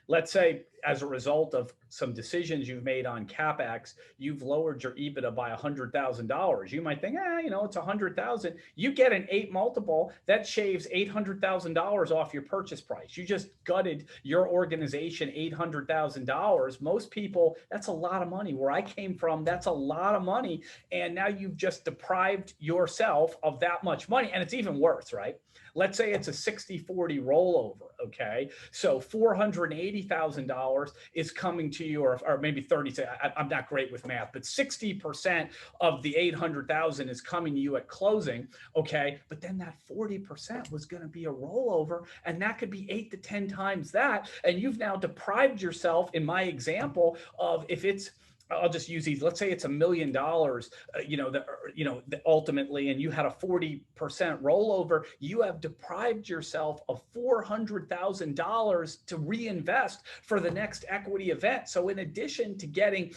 let's say as a result of some decisions you've made on CapEx, you've lowered your EBITDA by $100,000. You might think, you know, it's 100,000. You get an 8 multiple, that shaves $800,000 off your purchase price. You just gutted your organization $800,000. Most people, that's a lot of money. Where I came from, that's a lot of money. And now you've just deprived yourself of that much money. And it's even worse, right? Let's say it's a 60-40 rollover, okay? So $480,000 is coming to you, or maybe 30, I'm not great with math, but 60% of the 800,000 is coming to you at closing, okay? But then that 40% was gonna be a rollover, and that could be 8 to 10 times that. And you've now deprived yourself, in my example, of, if it's, I'll just use these. Let's say it's $1 million, ultimately, and you had a 40% rollover. You have deprived yourself of $400,000 to reinvest for the next equity event. So in addition to getting,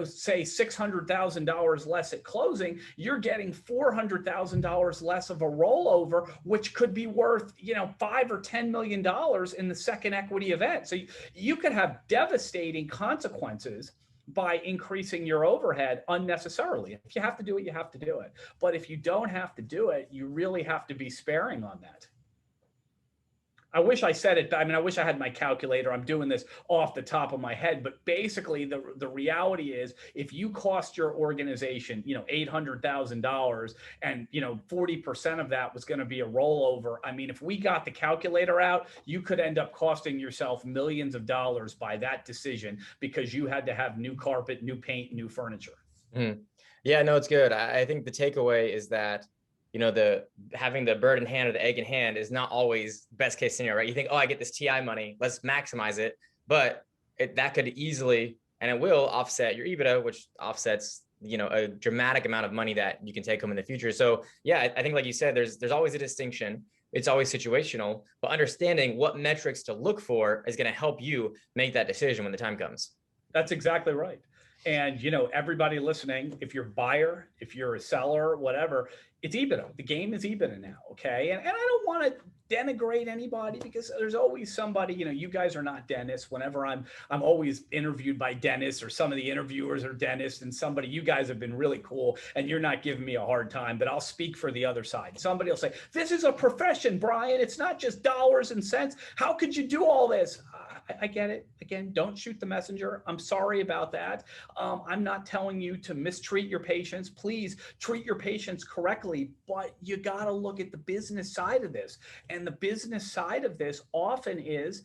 say $600,000 less at closing, you're getting $400,000 less of a rollover, which could be worth, $5 or $10 million in the second equity event. So you could have devastating consequences by increasing your overhead unnecessarily. If you have to do it, you have to do it. But if you don't have to do it, you really have to be sparing on that. I wish I said it. I mean, I wish I had my calculator. I'm doing this off the top of my head, but basically the reality is, if you cost your organization, $800,000, and 40% of that was going to be a rollover. I mean, if we got the calculator out, you could end up costing yourself millions of dollars by that decision, because you had to have new carpet, new paint, new furniture. Mm. Yeah, no, it's good. I think the takeaway is that having the bird in hand or the egg in hand is not always best case scenario, right? You think, oh, I get this TI money, let's maximize it. But that could easily, and it will, offset your EBITDA, which offsets, a dramatic amount of money that you can take home in the future. So yeah, I think, like you said, there's always a distinction. It's always situational, but understanding what metrics to look for is going to help you make that decision when the time comes. That's exactly right. And, everybody listening, if you're a buyer, if you're a seller, whatever, it's EBITDA. The game is EBITDA now, okay? And I don't want to denigrate anybody, because there's always somebody, you guys are not dentists. Whenever I'm always interviewed by dentists, or some of the interviewers are dentists, and you guys have been really cool, and you're not giving me a hard time, but I'll speak for the other side. Somebody will say, this is a profession, Brian. It's not just dollars and cents. How could you do all this? I get it. Again, don't shoot the messenger. I'm sorry about that. I'm not telling you to mistreat your patients. Please treat your patients correctly, but you got to look at the business side of this. And the business side of this often is,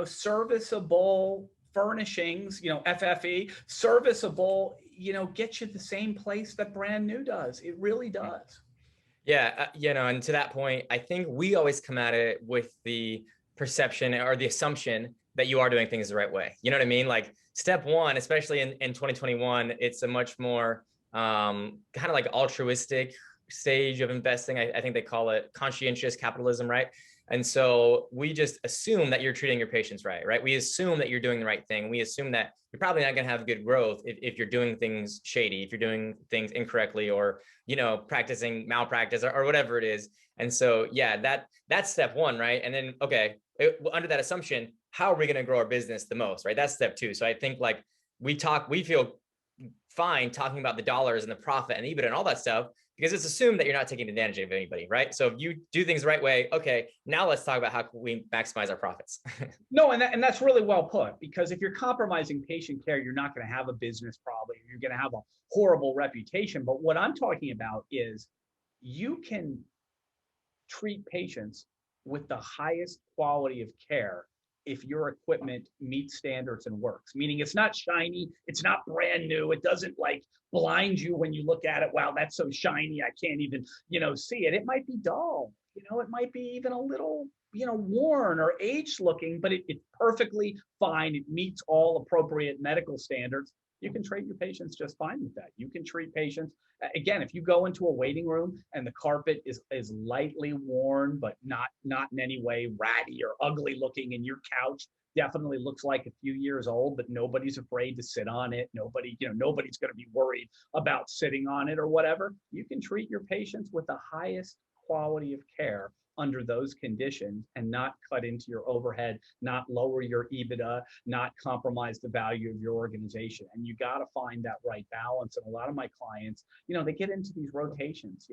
serviceable furnishings, FFE, serviceable, get you the same place that brand new does. It really does. Yeah. And to that point, I think we always come at it with the perception or the assumption that you are doing things the right way. You know what I mean? Like, step one, especially in 2021, it's a much more kind of like altruistic stage of investing. I think they call it conscientious capitalism, right? And so we just assume that you're treating your patients right? We assume that you're doing the right thing. We assume that you're probably not going to have good growth if you're doing things shady, if you're doing things incorrectly, or, practicing malpractice or whatever it is. And so, yeah, that's step one, right? And then, okay, under that assumption, how are we going to grow our business the most, right? That's step two. So I think, like, we feel fine talking about the dollars and the profit and EBITDA and all that stuff, because it's assumed that you're not taking advantage of anybody, right? So if you do things the right way, okay, now let's talk about how we maximize our profits. No, and that's really well put, because if you're compromising patient care, you're not going to have a business probably. You're going to have a horrible reputation. But what I'm talking about is, you can treat patients with the highest quality of care if your equipment meets standards and works. Meaning, it's not shiny, it's not brand new, it doesn't like blind you when you look at it. Wow, that's so shiny, I can't even, see it. It might be dull, it might be even a little, worn or aged looking, but it's perfectly fine. It meets all appropriate medical standards. You can treat your patients just fine with that. You can treat patients, again, if you go into a waiting room and the carpet is lightly worn, but not in any way ratty or ugly looking, and your couch definitely looks like a few years old, but nobody's afraid to sit on it. Nobody's going to be worried about sitting on it or whatever. You can treat your patients with the highest quality of care under those conditions and not cut into your overhead, not lower your EBITDA, not compromise the value of your organization. And you got to find that right balance. And a lot of my clients, they get into these rotations,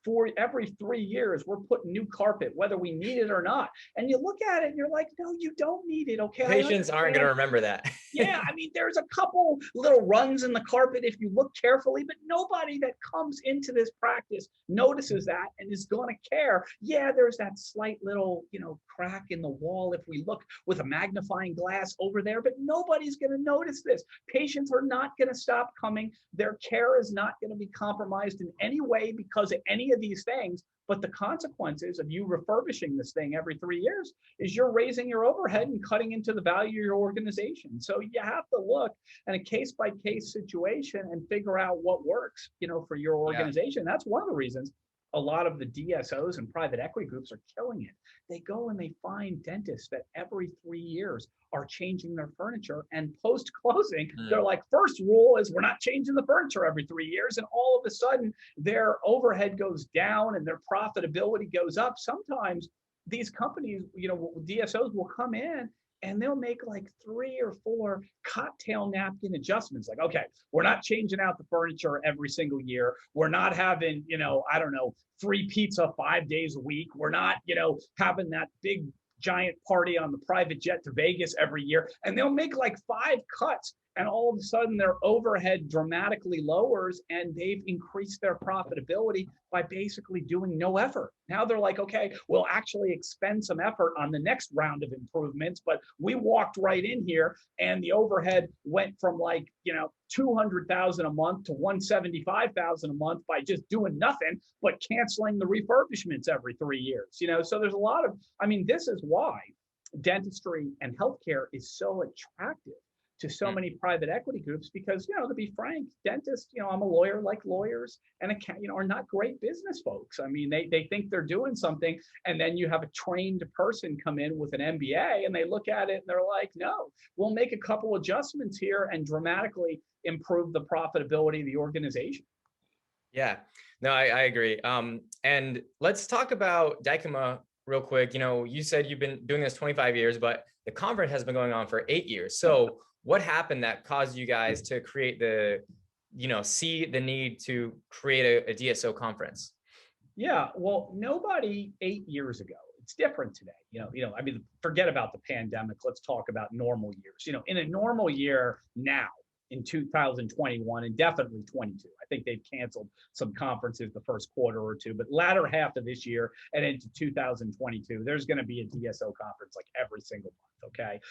for every 3 years, we're putting new carpet, whether we need it or not. And you look at it and you're like, no, you don't need it. Okay. Patients aren't going to remember that. Yeah. I mean, there's a couple little runs in the carpet if you look carefully, but nobody that comes into this practice notices that and is going to care. Yeah, there's that slight little, crack in the wall if we look with a magnifying glass over there, but nobody's going to notice this. Patients are not going to stop coming. Their care is not going to be compromised in any way because of any of these things. But the consequences of you refurbishing this thing every 3 years is you're raising your overhead and cutting into the value of your organization. So you have to look at a case by case situation and figure out what works, for your organization. Yeah. That's one of the reasons a lot of the DSOs and private equity groups are killing it. They go and they find dentists that every 3 years are changing their furniture, and post closing, they're like, first rule is we're not changing the furniture every 3 years. And all of a sudden their overhead goes down and their profitability goes up. Sometimes these companies, DSOs will come in and they'll make like 3 or 4 cocktail napkin adjustments. Like, okay, we're not changing out the furniture every single year. We're not having, free pizza 5 days a week. We're not, having that big giant party on the private jet to Vegas every year. And they'll make like 5 cuts. And all of a sudden their overhead dramatically lowers and they've increased their profitability by basically doing no effort. Now they're like, okay, we'll actually expend some effort on the next round of improvements, but we walked right in here and the overhead went from like, $200,000 a month to $175,000 a month by just doing nothing, but canceling the refurbishments every 3 years. So there's a lot of, this is why dentistry and healthcare is so attractive to so many private equity groups, because, to be frank, dentists, I'm a lawyer, like lawyers, and are not great business folks. They think they're doing something, and then you have a trained person come in with an MBA and they look at it and they're like, no, we'll make a couple adjustments here and dramatically improve the profitability of the organization. Yeah, no, I agree. And let's talk about Dykema real quick. You said you've been doing this 25 years, but the conference has been going on for 8 years. So what happened that caused you guys to create see the need to create a DSO conference? Yeah, well, nobody 8 years ago, it's different today. Forget about the pandemic. Let's talk about normal years. In a normal year now, in 2021 and definitely 22. I think they've canceled some conferences the first quarter or two, but latter half of this year and into 2022, there's going to be a DSO conference like every single month. Okay.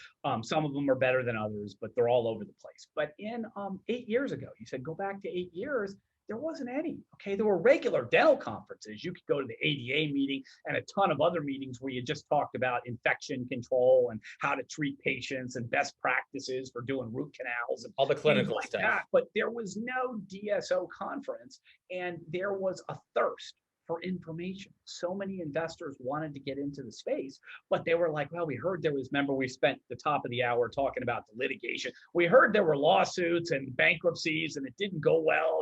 Some of them are better than others, but they're all over the place. But in 8 years ago, you said go back to 8 years, there wasn't any. Okay. There were regular dental conferences. You could go to the ADA meeting and a ton of other meetings where you just talked about infection control and how to treat patients and best practices for doing root canals and all the clinical stuff. That. But there was no DSO conference, and there was a thirst for information. So many investors wanted to get into the space, but they were like, well, we heard there was, remember, we spent the top of the hour talking about the litigation. We heard there were lawsuits and bankruptcies and it didn't go well.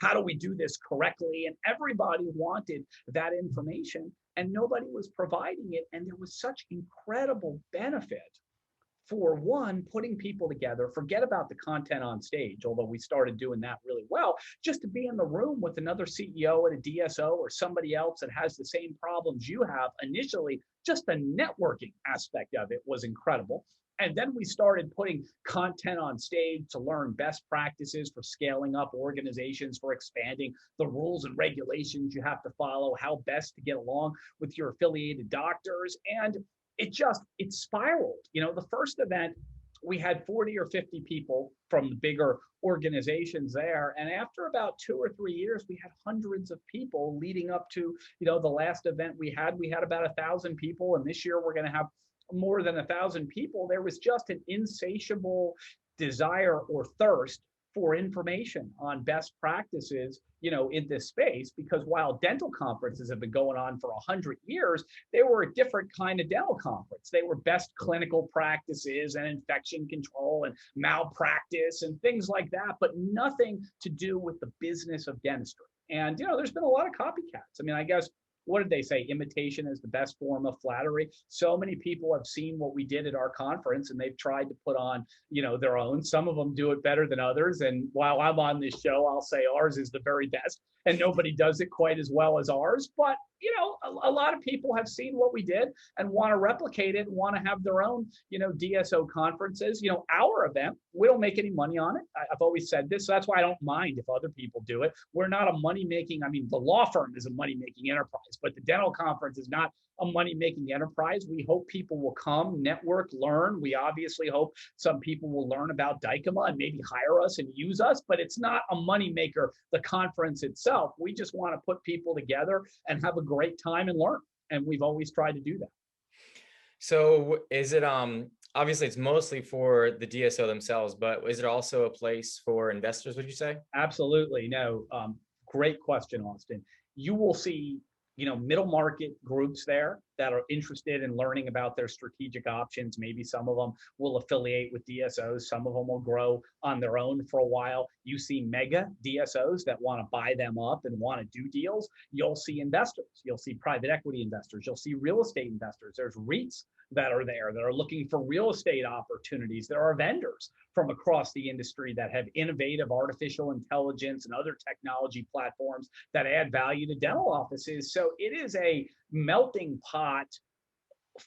How do we do this correctly? And everybody wanted that information and nobody was providing it. And there was such incredible benefit for one, putting people together, forget about the content on stage, although we started doing that really well, just to be in the room with another CEO at a DSO or somebody else that has the same problems you have. Initially, just the networking aspect of it was incredible. And then we started putting content on stage to learn best practices for scaling up organizations, for expanding the rules and regulations you have to follow, how best to get along with your affiliated doctors. And it spiraled. The first event, we had 40 or 50 people from the bigger organizations there. And after about 2 or 3 years, we had hundreds of people leading up to, the last event we had about 1,000 people. And this year we're going to have more than 1,000 people. There was just an insatiable desire or thirst for information on best practices, in this space, because while dental conferences have been going on for 100 years, they were a different kind of dental conference. They were best clinical practices and infection control and malpractice and things like that, but nothing to do with the business of dentistry. And, there's been a lot of copycats. I mean, I guess, what did they say? Imitation is the best form of flattery. So many people have seen what we did at our conference and they've tried to put on, their own. Some of them do it better than others. And while I'm on this show, I'll say ours is the very best and nobody does it quite as well as ours. But, a lot of people have seen what we did and want to replicate it and want to have their own, DSO conferences. Our event, we don't make any money on it. I've always said this. So that's why I don't mind if other people do it. We're not a money-making, the law firm is a money-making enterprise, but the dental conference is not a money-making enterprise. We hope people will come, network, learn. We obviously hope some people will learn about Dykema and maybe hire us and use us, but it's not a moneymaker, the conference itself. We just want to put people together and have a great time and learn. And we've always tried to do that. So is it, obviously it's mostly for the DSO themselves, but is it also a place for investors, would you say? Absolutely. No, great question, Austin. You will see middle market groups there that are interested in learning about their strategic options. Maybe some of them will affiliate with DSOs. Some of them will grow on their own for a while. You see mega DSOs that want to buy them up and want to do deals. You'll see investors. You'll see private equity investors. You'll see real estate investors. There's REITs that are there that are looking for real estate opportunities. There are vendors from across the industry that have innovative artificial intelligence and other technology platforms that add value to dental offices. So it is a melting pot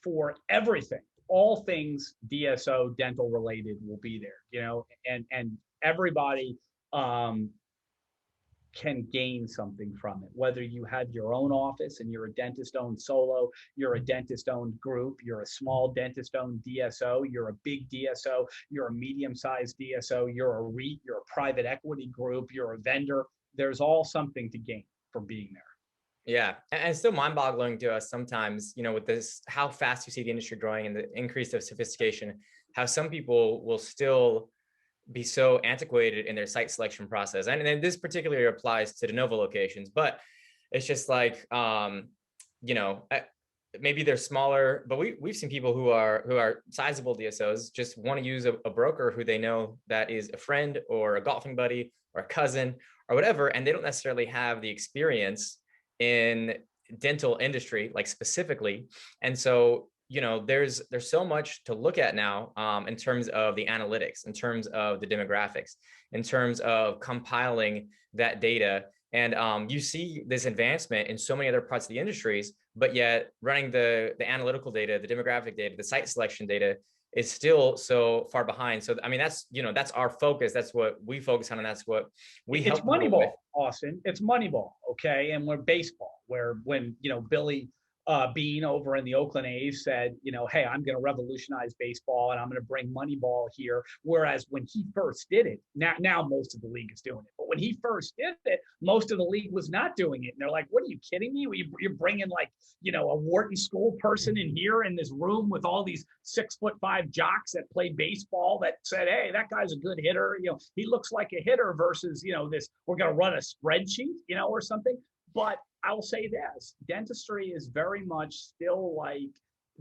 for everything. All things DSO dental related will be there, and everybody can gain something from it. Whether you have your own office and you're a dentist-owned solo, you're a dentist-owned group, you're a small dentist-owned DSO, you're a big DSO, you're a medium-sized DSO, you're a REIT, you're a private equity group, you're a vendor, there's all something to gain from being there. Yeah. And it's still mind-boggling to us sometimes, with this, how fast you see the industry growing and the increase of sophistication, how some people will still be so antiquated in their site selection process. And this particularly applies to de novo locations, but it's just like, maybe they're smaller, but we've seen people who are sizable DSOs just want to use a broker who they know that is a friend or a golfing buddy or a cousin or whatever, and they don't necessarily have the experience in dental industry, like specifically. And so, there's so much to look at now in terms of the analytics, in terms of the demographics, in terms of compiling that data. And you see this advancement in so many other parts of the industries, but yet running the analytical data, the demographic data, the site selection data is still so far behind. So, that's our focus. That's what we focus on. And that's what we help. It's Moneyball, Austin. It's Moneyball. Okay. And we're baseball, where when, Billy Bean over in the Oakland A's said, hey, I'm going to revolutionize baseball and I'm going to bring Moneyball here. Whereas when he first did it, now most of the league is doing it. But when he first did it, most of the league was not doing it. And they're like, what are you kidding me? You're bringing a Wharton School person in here in this room with all these 6'5" jocks that play baseball that said, hey, that guy's a good hitter. He looks like a hitter versus, this, we're going to run a spreadsheet, or something. But I'll say this, dentistry is very much still like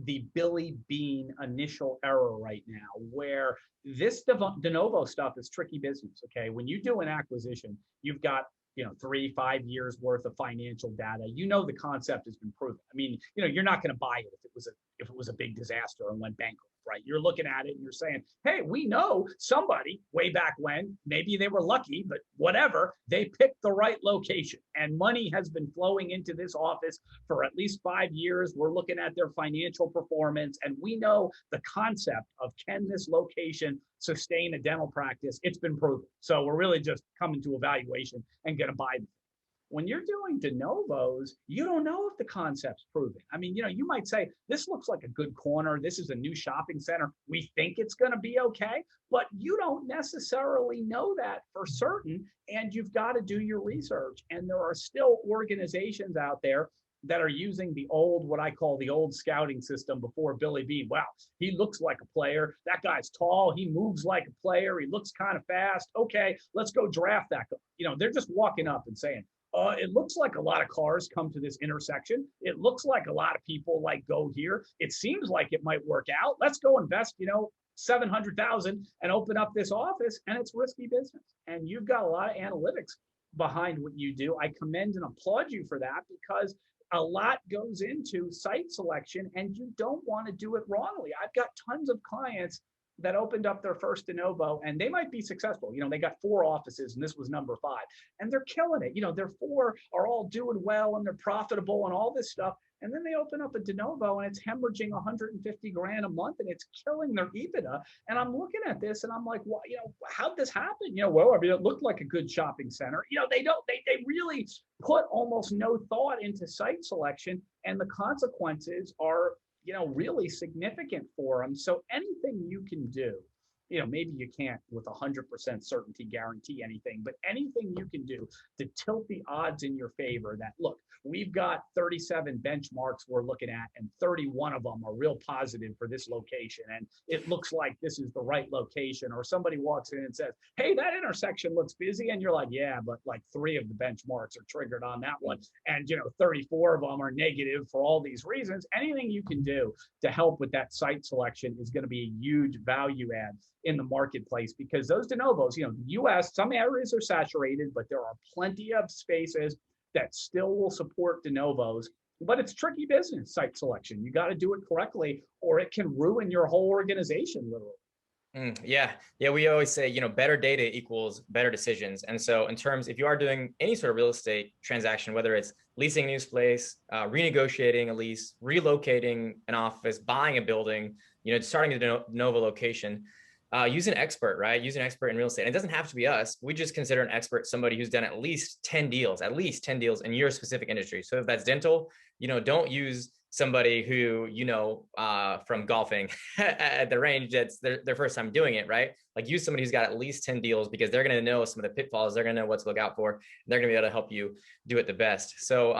the Billy Bean initial era right now, where this de novo stuff is tricky business, okay? When you do an acquisition, you've got 3-5 years worth of financial data. The concept has been proven. You're not going to buy it if it was a big disaster and went bankrupt, right? You're looking at it and you're saying, hey, we know somebody way back when, maybe they were lucky, but whatever, they picked the right location and money has been flowing into this office for at least 5 years. We're looking at their financial performance and we know the concept of, can this location sustain a dental practice? It's been proven. So we're really just coming to evaluation and going to buy them. When you're doing de novos, you don't know if the concept's proven. You might say, this looks like a good corner. This is a new shopping center. We think it's going to be okay, but you don't necessarily know that for certain. And you've got to do your research. And there are still organizations out there that are using the old, what I call the old scouting system before Billy Beane. Wow, he looks like a player. That guy's tall. He moves like a player. He looks kind of fast. Okay, let's go draft that guy. They're just walking up and saying, it looks like a lot of cars come to this intersection. It looks like a lot of people like go here. It seems like it might work out. Let's go invest, 700,000 and open up this office, and it's risky business. And you've got a lot of analytics behind what you do. I commend and applaud you for that, because a lot goes into site selection and you don't want to do it wrongly. I've got tons of clients that opened up their first de novo, and they might be successful. They got 4 offices and this was number 5, and they're killing it. Their 4 are all doing well and they're profitable and all this stuff. And then they open up a de novo and it's hemorrhaging 150 grand a month and it's killing their EBITDA. And I'm looking at this and I'm like, well, how'd this happen? Well, I mean, it looked like a good shopping center. They really put almost no thought into site selection, and the consequences are, really significant for them. So anything you can do, maybe you can't with 100% certainty guarantee anything, but anything you can do to tilt the odds in your favor that, look, we've got 37 benchmarks we're looking at, and 31 of them are real positive for this location. And it looks like this is the right location. Or somebody walks in and says, hey, that intersection looks busy. And you're like, yeah, but like 3 of the benchmarks are triggered on that one. And, 34 of them are negative for all these reasons. Anything you can do to help with that site selection is going to be a huge value add in the marketplace, because those de novos, the US, some areas are saturated, but there are plenty of spaces that still will support de novos. But it's tricky business, site selection. You got to do it correctly, or it can ruin your whole organization, literally. Yeah. We always say, better data equals better decisions. And so if you are doing any sort of real estate transaction, whether it's leasing a new space, renegotiating a lease, relocating an office, buying a building, starting a de novo location, use an expert, right? Use an expert in real estate. And it doesn't have to be us. We just consider an expert somebody who's done at least 10 deals in your specific industry. So if that's dental, don't use somebody who, from golfing at the range, that's their first time doing it, right? Like, use somebody who's got at least 10 deals, because they're going to know some of the pitfalls. They're going to know what to look out for. They're going to be able to help you do it the best. So,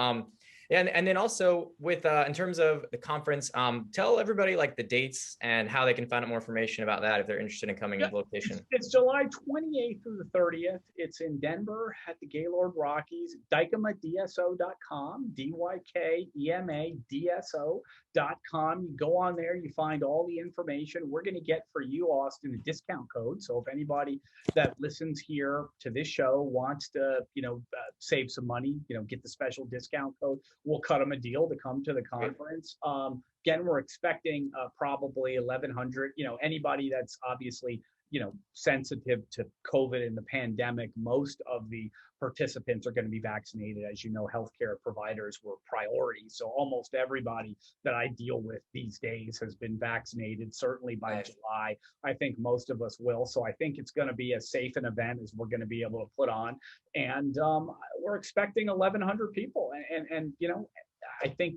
and then also with, in terms of the conference, tell everybody like the dates and how they can find out more information about that if they're interested in coming to the location. It's July 28th through the 30th. It's in Denver at the Gaylord Rockies. DykemaDSO.com, DYKEMA DSO.com. You go on there, you find all the information. We're going to get for you, Austin, a discount code. So if anybody that listens here to this show wants to, save some money, get the special discount code, we'll cut them a deal to come to the conference. Again, we're expecting probably 1,100. Anybody that's obviously sensitive to COVID and the pandemic. Most of the participants are going to be vaccinated. As you know, healthcare providers were priority. So almost everybody that I deal with these days has been vaccinated, certainly by July. I think most of us will. So I think it's going to be as safe an event as we're going to be able to put on. And we're expecting 1,100 people. And I think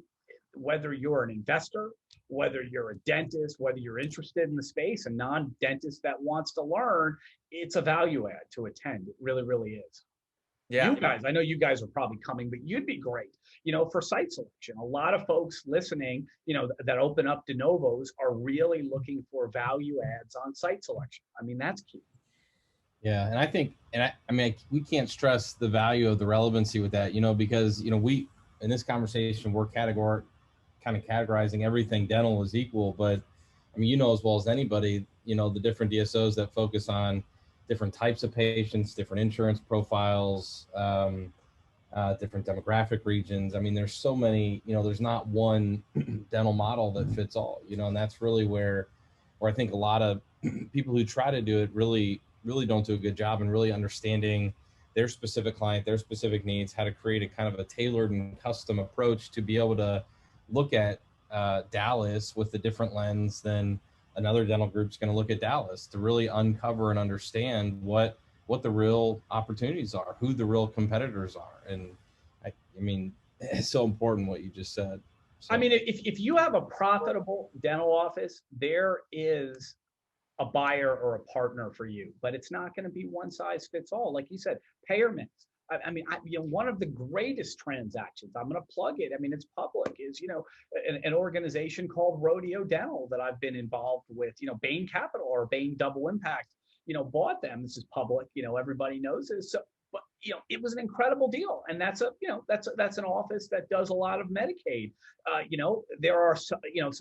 whether you're an investor, whether you're a dentist, whether you're interested in the space, a non-dentist that wants to learn, it's a value add to attend. It really, really is. Yeah. You guys, I know you guys are probably coming, but you'd be great, for site selection. A lot of folks listening, that open up de novos are really looking for value adds on site selection. I mean, that's key. Yeah. And I think, we can't stress the value of the relevancy with that, because, we, in this conversation, we're categorizing everything dental as equal, but as well as anybody, the different DSOs that focus on different types of patients, different insurance profiles, different demographic regions. There's so many, there's not one dental model that fits all, and that's really where I think a lot of people who try to do it really don't do a good job in really understanding their specific client, their specific needs, how to create a kind of a tailored and custom approach to be able to look at Dallas with a different lens than another dental group's going to look at Dallas, to really uncover and understand what the real opportunities are, who the real competitors are. And it's so important what you just said. So. If you have a profitable dental office, there is a buyer or a partner for you, but it's not going to be one size fits all. Like you said, payer mix. one of the greatest transactions, I'm going to plug it. I mean, it's public, is, an organization called Rodeo Dental that I've been involved with. Bain Capital, or Bain Double Impact, bought them. This is public. Everybody knows this. So, but it was an incredible deal, and that's that's an office that does a lot of Medicaid. There are so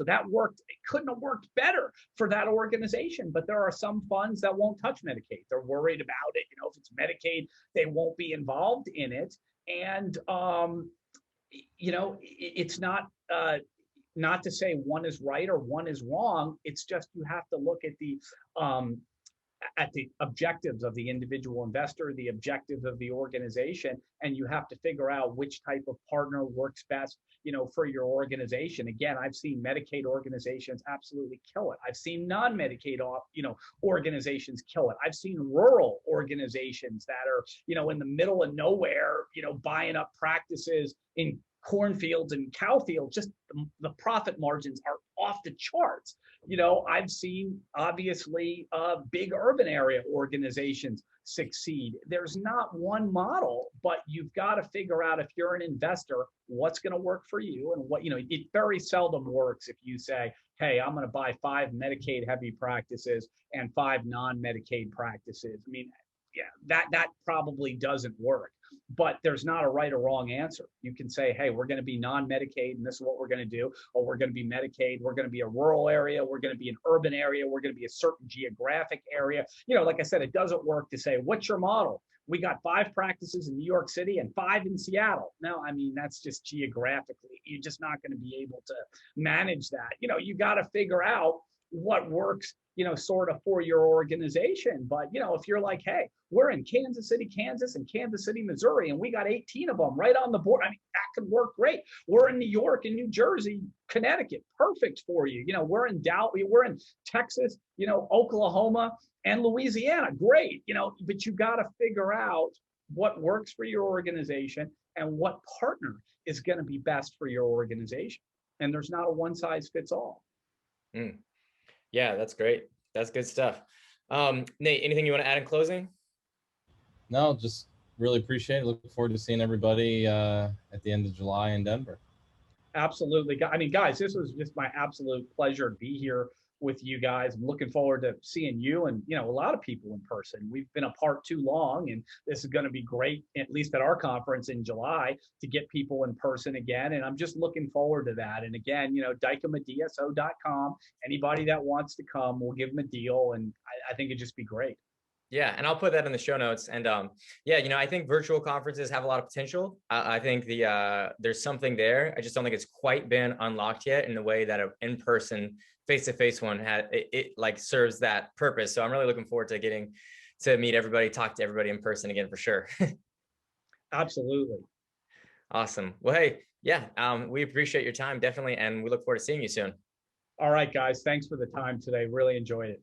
that worked. It couldn't have worked better for that organization. But there are some funds that won't touch Medicaid. They're worried about it. If it's Medicaid, they won't be involved in it. And it's not to say one is right or one is wrong. It's just you have to look at the objectives of the individual investor, the objectives of the organization, and you have to figure out which type of partner works best, for your organization. Again, I've seen Medicaid organizations absolutely kill it. I've seen non-Medicaid, organizations kill it. I've seen rural organizations that are, in the middle of nowhere, buying up practices in cornfields and cow fields. Just the profit margins are off the charts. I've seen, obviously, big urban area organizations succeed. There's not one model, but you've got to figure out, if you're an investor, what's going to work for you, and what, it very seldom works if you say, hey, I'm going to buy 5 Medicaid heavy practices and 5 non-Medicaid practices. I mean, yeah, that probably doesn't work. But there's not a right or wrong answer. You can say, hey, we're going to be non-Medicaid, and this is what we're going to do. Or we're going to be Medicaid. We're going to be a rural area. We're going to be an urban area. We're going to be a certain geographic area. Like I said, it doesn't work to say, what's your model? We got 5 practices in New York City and 5 in Seattle. No, I mean, that's just geographically. You're just not going to be able to manage that. You got to figure out what works, sort of for your organization. But, if you're like, hey, we're in Kansas City, Kansas, and Kansas City, Missouri, and we got 18 of them right on the board. I mean, that could work great. We're in New York and New Jersey, Connecticut, perfect for you. We're in we're in Texas, Oklahoma and Louisiana, great. But you got to figure out what works for your organization and what partner is going to be best for your organization. And there's not a one size fits all. Yeah, that's great. That's good stuff. Nate, anything you want to add in closing? No, just really appreciate it. Looking forward to seeing everybody at the end of July in Denver. Absolutely. I mean, guys, this was just my absolute pleasure to be here with you guys. I'm looking forward to seeing you and, a lot of people in person. We've been apart too long, and this is going to be great, at least at our conference in July, to get people in person again. And I'm just looking forward to that. And again, DykemadSO.com, anybody that wants to come, we'll give them a deal. And I think it'd just be great. Yeah, and I'll put that in the show notes. And I think virtual conferences have a lot of potential. I think there's something there. I just don't think it's quite been unlocked yet in the way that an in-person, face-to-face one it like serves that purpose. So I'm really looking forward to getting to meet everybody, talk to everybody in person again for sure. Absolutely. Awesome. Well, hey, yeah, we appreciate your time, definitely, and we look forward to seeing you soon. All right, guys. Thanks for the time today. Really enjoyed it.